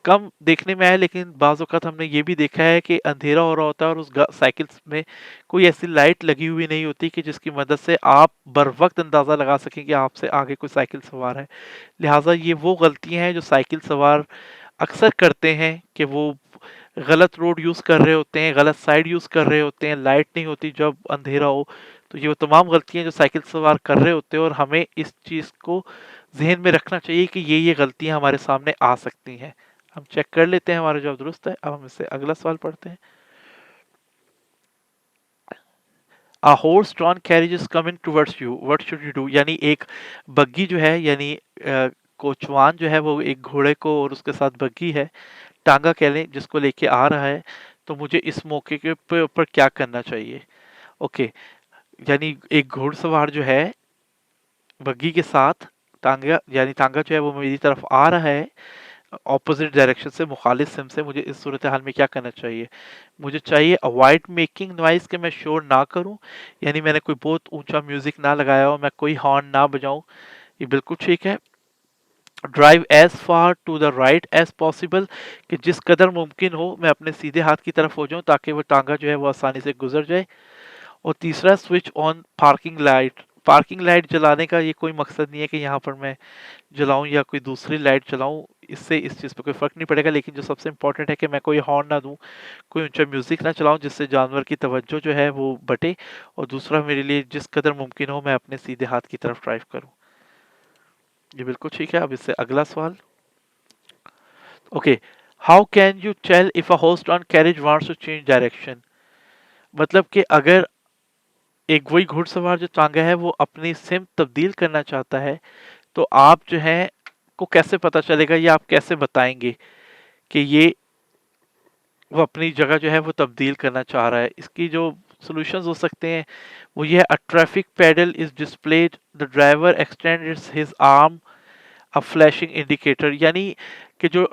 कम देखने में आया, लेकिन बाज़ औक़ात हमने ये भी देखा है कि अंधेरा हो रहा होता है और उस साइकिल में कोई ऐसी लाइट लगी हुई नहीं होती कि जिसकी मदद से आप बर वक्त अंदाज़ा लगा सकें कि आपसे आगे कोई साइकिल सवार है। लिहाजा ये वो गलतियां हैं जो साइकिल सवार अक्सर करते हैं, कि वो गलत रोड यूज़ कर रहे होते हैं, गलत साइड यूज़ कर रहे होते हैं, लाइट नहीं होती जब अंधेरा हो। तो ये वो तमाम गलतियां जो साइकिल सवार कर रहे होते हैं, और हमें इस चीज़ को जहन में रखना चाहिए कि ये गलतियां हमारे सामने आ सकती हैं। हम चेक कर लेते हैं हमारा जवाब दुरुस्त है। अब हम इससे अगला सवाल पढ़ते हैं। अ horse drawn carriage is coming towards you, what should you do? यानी एक बग्गी जो है, यानी कोचवान जो है वो एक घोड़े को और उसके साथ बग्गी है, टांगा कह लें, जिसको लेके आ रहा है। तो मुझे इस मौके के ऊपर क्या करना चाहिए? ओके, यानी एक घुड़सवार जो है बग्गी के साथ, टांगा यानी टांगा जो है वो मेरी तरफ आ रहा है ऑपोजिट डायरेक्शन से, मुखालिफ सिम से। मुझे इस सूरत हाल में क्या करना चाहिए? मुझे चाहिए अवॉइड मेकिंग नॉइज, कि मैं शोर ना करूं, यानी मैंने कोई बहुत ऊंचा म्यूजिक ना लगाया हो, मैं कोई हॉर्न ना बजाऊं, ये बिल्कुल ठीक है। Drive as far to the right as possible, कि जिस कदर मुमकिन हो मैं अपने सीधे हाथ की तरफ हो जाऊं ताकि वो टांगा जो है वो आसानी से गुजर जाए। और तीसरा, switch on parking light. Parking light जलाने का ये कोई मकसद नहीं है कि यहाँ पर मैं जलाऊं या कोई दूसरी लाइट जलाऊं, इससे इस चीज़ पे कोई फ़र्क नहीं पड़ेगा। लेकिन जो सबसे इम्पोर्टेंट है कि मैं कोई हॉर्न ना दूं, कोई ऊंचा म्यूज़िक ना चलाऊं जिससे जानवर की तवज्जो जो है वो बटे। और दूसरा, मेरे लिए जिस कदर मुमकिन हो मैं अपने सीधे हाथ की तरफ ड्राइव करूं। ये बिल्कुल ठीक है। अब इससे अगला सवाल। Okay, how can you tell if a horse drawn carriage wants to change direction? मतलब कि अगर एक वही घुड़सवार जो टांगा है वो अपनी सिम तब्दील करना चाहता है, तो आप जो है को कैसे पता चलेगा, या आप कैसे बताएंगे कि ये वो अपनी जगह जो है वो तब्दील करना चाह रहा है? इसकी जो सॉल्यूशंस हो सकते हैं वो ये है, a traffic paddle is displayed, the driver extends his arm, a flashing indicator. यानी कि जो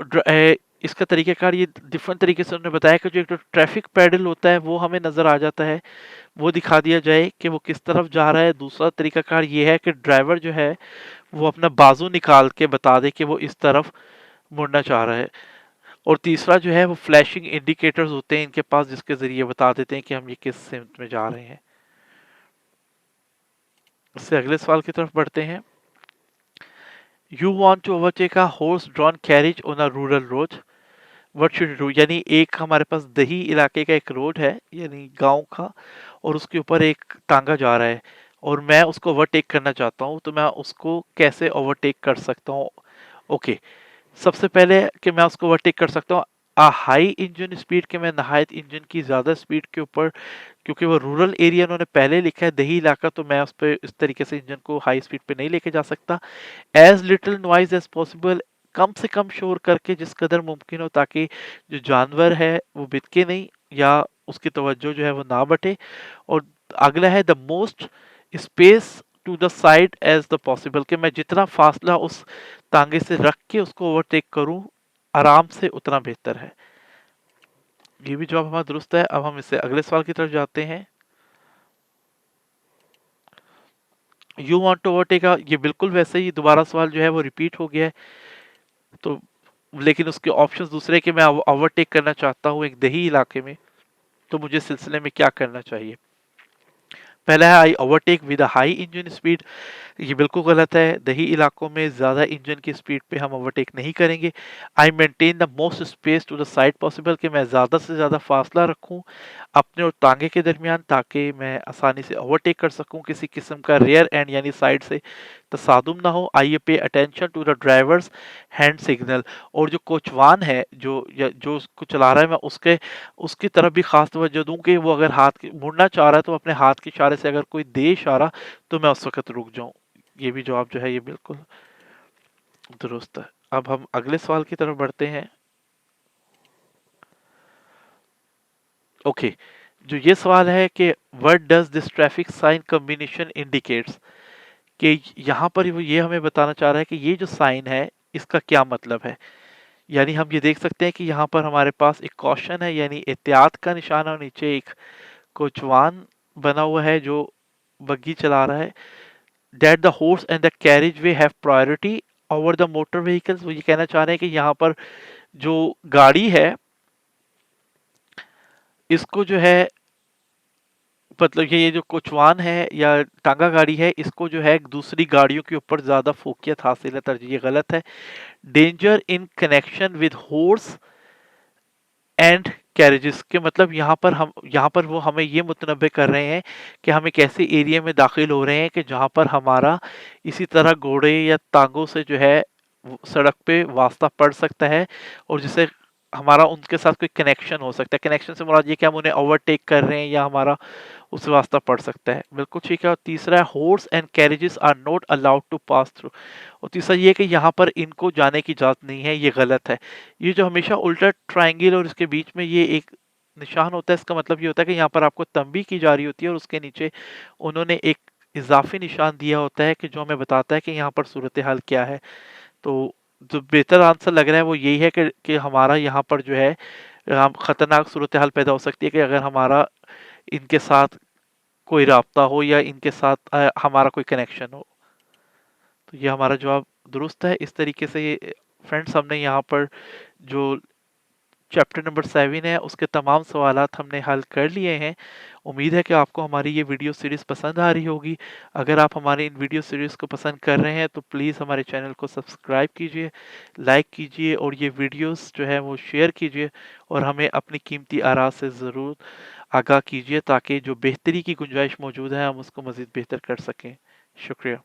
इसका तरीकाकार ये डिफरेंट तरीके से उन्होंने बताया कि जो एक ट्रैफिक पैडल होता है वो हमें नज़र आ जाता है, वो दिखा दिया जाए कि वो किस तरफ जा रहा है। दूसरा तरीकाकार ये है कि ड्राइवर जो है वो अपना बाजू निकाल के बता दे कि वो इस तरफ मुड़ना चाह रहा है। और तीसरा जो है वो फ्लैशिंग इंडिकेटर्स होते हैं इनके पास, जिसके ज़रिए बता देते हैं कि हम ये किस सिमत में जा रहे हैं। इससे अगले सवाल की तरफ बढ़ते हैं। You want to overtake a horse drawn carriage on a rural road, what should you do? यानी एक हमारे पास दही इलाके का एक रोड है, यानी गांव का, और उसके ऊपर एक टांगा जा रहा है और मैं उसको ओवरटेक करना चाहता हूँ, तो मैं उसको कैसे ओवरटेक कर सकता हूँ? ओके, सबसे पहले कि मैं उसको ओवरटेक कर सकता हूँ हाई इंजन स्पीड, के मैं नहायत इंजन की ज़्यादा स्पीड के ऊपर, क्योंकि वो रूरल एरिया उन्होंने पहले लिखा है, दही इलाका, तो मैं उस पर इस तरीके से इंजन को हाई स्पीड पे नहीं लेके जा सकता। As little noise as possible, कम से कम शोर करके जिस कदर मुमकिन हो, ताकि जो जानवर है वो बिदके नहीं या उसकी तवज्जो जो है वो ना बटे। और अगला है, the most space to the side as the possible, कि मैं जितना फासला उस तांगे से रख के उसको ओवरटेक करूं आराम से, उतना बेहतर है। ये भी जवाब हमारा दुरुस्त है। अब हम इससे अगले सवाल की तरफ जाते हैं। यू वांट टू ओवरटेक, ये बिल्कुल वैसे ही दोबारा सवाल जो है वो रिपीट हो गया है। तो लेकिन उसके ऑप्शंस दूसरे के, मैं ओवरटेक करना चाहता हूँ एक दही इलाके में, तो मुझे इस सिलसिले में क्या करना चाहिए। पहला है I overtake with high engine speed. ये बिल्कुल गलत है। दही इलाकों में ज़्यादा इंजन की स्पीड पे हम ओवरटेक नहीं करेंगे। I maintain the most space to the side possible, कि मैं ज़्यादा से ज़्यादा फासला रखूं अपने और तांगे के दरमियान, ताकि मैं आसानी से ओवरटेक कर सकूं। किसी किस्म का रेयर एंड यानी साइड से तसादुम ना हो। I pay attention to the driver's hand signal, और जो कोचवान है, जो उसको चला रहा है, मैं उसके उसकी तरफ भी खास तवज्जो दूं कि वो अगर मुड़ना चाह रहा है तो अपने हाथ के इशारे से अगर कोई दे इशारा, तो मैं उस वक्त रुक जाऊं। ये भी जवाब जो है ये बिल्कुल दुरुस्त है। अब हम अगले सवाल की तरफ बढ़ते हैं। ओके, जो ये सवाल है कि what does this traffic sign combination indicates, कि यहाँ पर वो ये हमें बताना चाह रहा है कि ये जो साइन है इसका क्या मतलब है। यानी हम ये देख सकते हैं कि यहाँ पर हमारे पास एक कॉशन है, यानी एहतियात का निशान, और नीचे एक कोचवान बना हुआ है जो बग्गी चला रहा है। That the horse and the carriage way have priority over the motor vehicles. वो ये कहना चाह रहे हैं कि यहाँ पर जो गाड़ी है, इसको जो है, मतलब ये जो कोचवान है या टांगा गाड़ी है, इसको जो है दूसरी गाड़ियों के ऊपर ज्यादा फोकियत हासिल है, तरजीह। ये गलत है। Danger in connection with horse and carriages, के मतलब यहाँ पर वो हमें ये मुतनबे कर रहे हैं कि हम एक ऐसे एरिया में दाखिल हो रहे हैं कि जहाँ पर हमारा इसी तरह घोड़े या तांगों से जो है सड़क पे वास्ता पड़ सकता है, और जिससे हमारा उनके साथ कोई कनेक्शन हो सकता है। कनेक्शन से मुराद ये कि हम उन्हें ओवरटेक कर रहे हैं या हमारा उससे वास्ता पड़ सकता है। बिल्कुल ठीक है। और तीसरा है horse and carriages are not allowed to pass through. और तीसरा ये है कि यहाँ पर इनको जाने की इजाज़त नहीं है। ये गलत है। ये जो हमेशा उल्टा ट्रायंगल और इसके बीच में ये एक निशान होता है, इसका मतलब ये होता है कि यहाँ पर आपको तंबी की जा रही होती है, और उसके नीचे उन्होंने एक इजाफी निशान दिया होता है कि जो हमें बताता है कि यहाँ पर सूरत हाल क्या है। तो जो बेहतर आंसर लग रहा है वो यही है कि हमारा यहाँ पर जो है हम खतरनाक सूरत हाल पैदा हो सकती है कि अगर हमारा इनके साथ कोई राब्ता हो या इनके साथ हमारा कोई कनेक्शन हो। तो ये हमारा जवाब दुरुस्त है। इस तरीके से ये फ्रेंड्स हमने यहाँ पर जो चैप्टर नंबर 7 है उसके तमाम सवालात हमने हल कर लिए हैं। उम्मीद है कि आपको हमारी ये वीडियो सीरीज़ पसंद आ रही होगी। अगर आप हमारे इन वीडियो सीरीज़ को पसंद कर रहे हैं तो प्लीज़ हमारे चैनल को सब्सक्राइब कीजिए, लाइक कीजिए, और ये वीडियोस जो है वो शेयर कीजिए, और हमें अपनी कीमती आरा से ज़रूर आगाह कीजिए, ताकि जो बेहतरी की गुंजाइश मौजूद है हम उसको मज़ीद बेहतर कर सकें। शुक्रिया।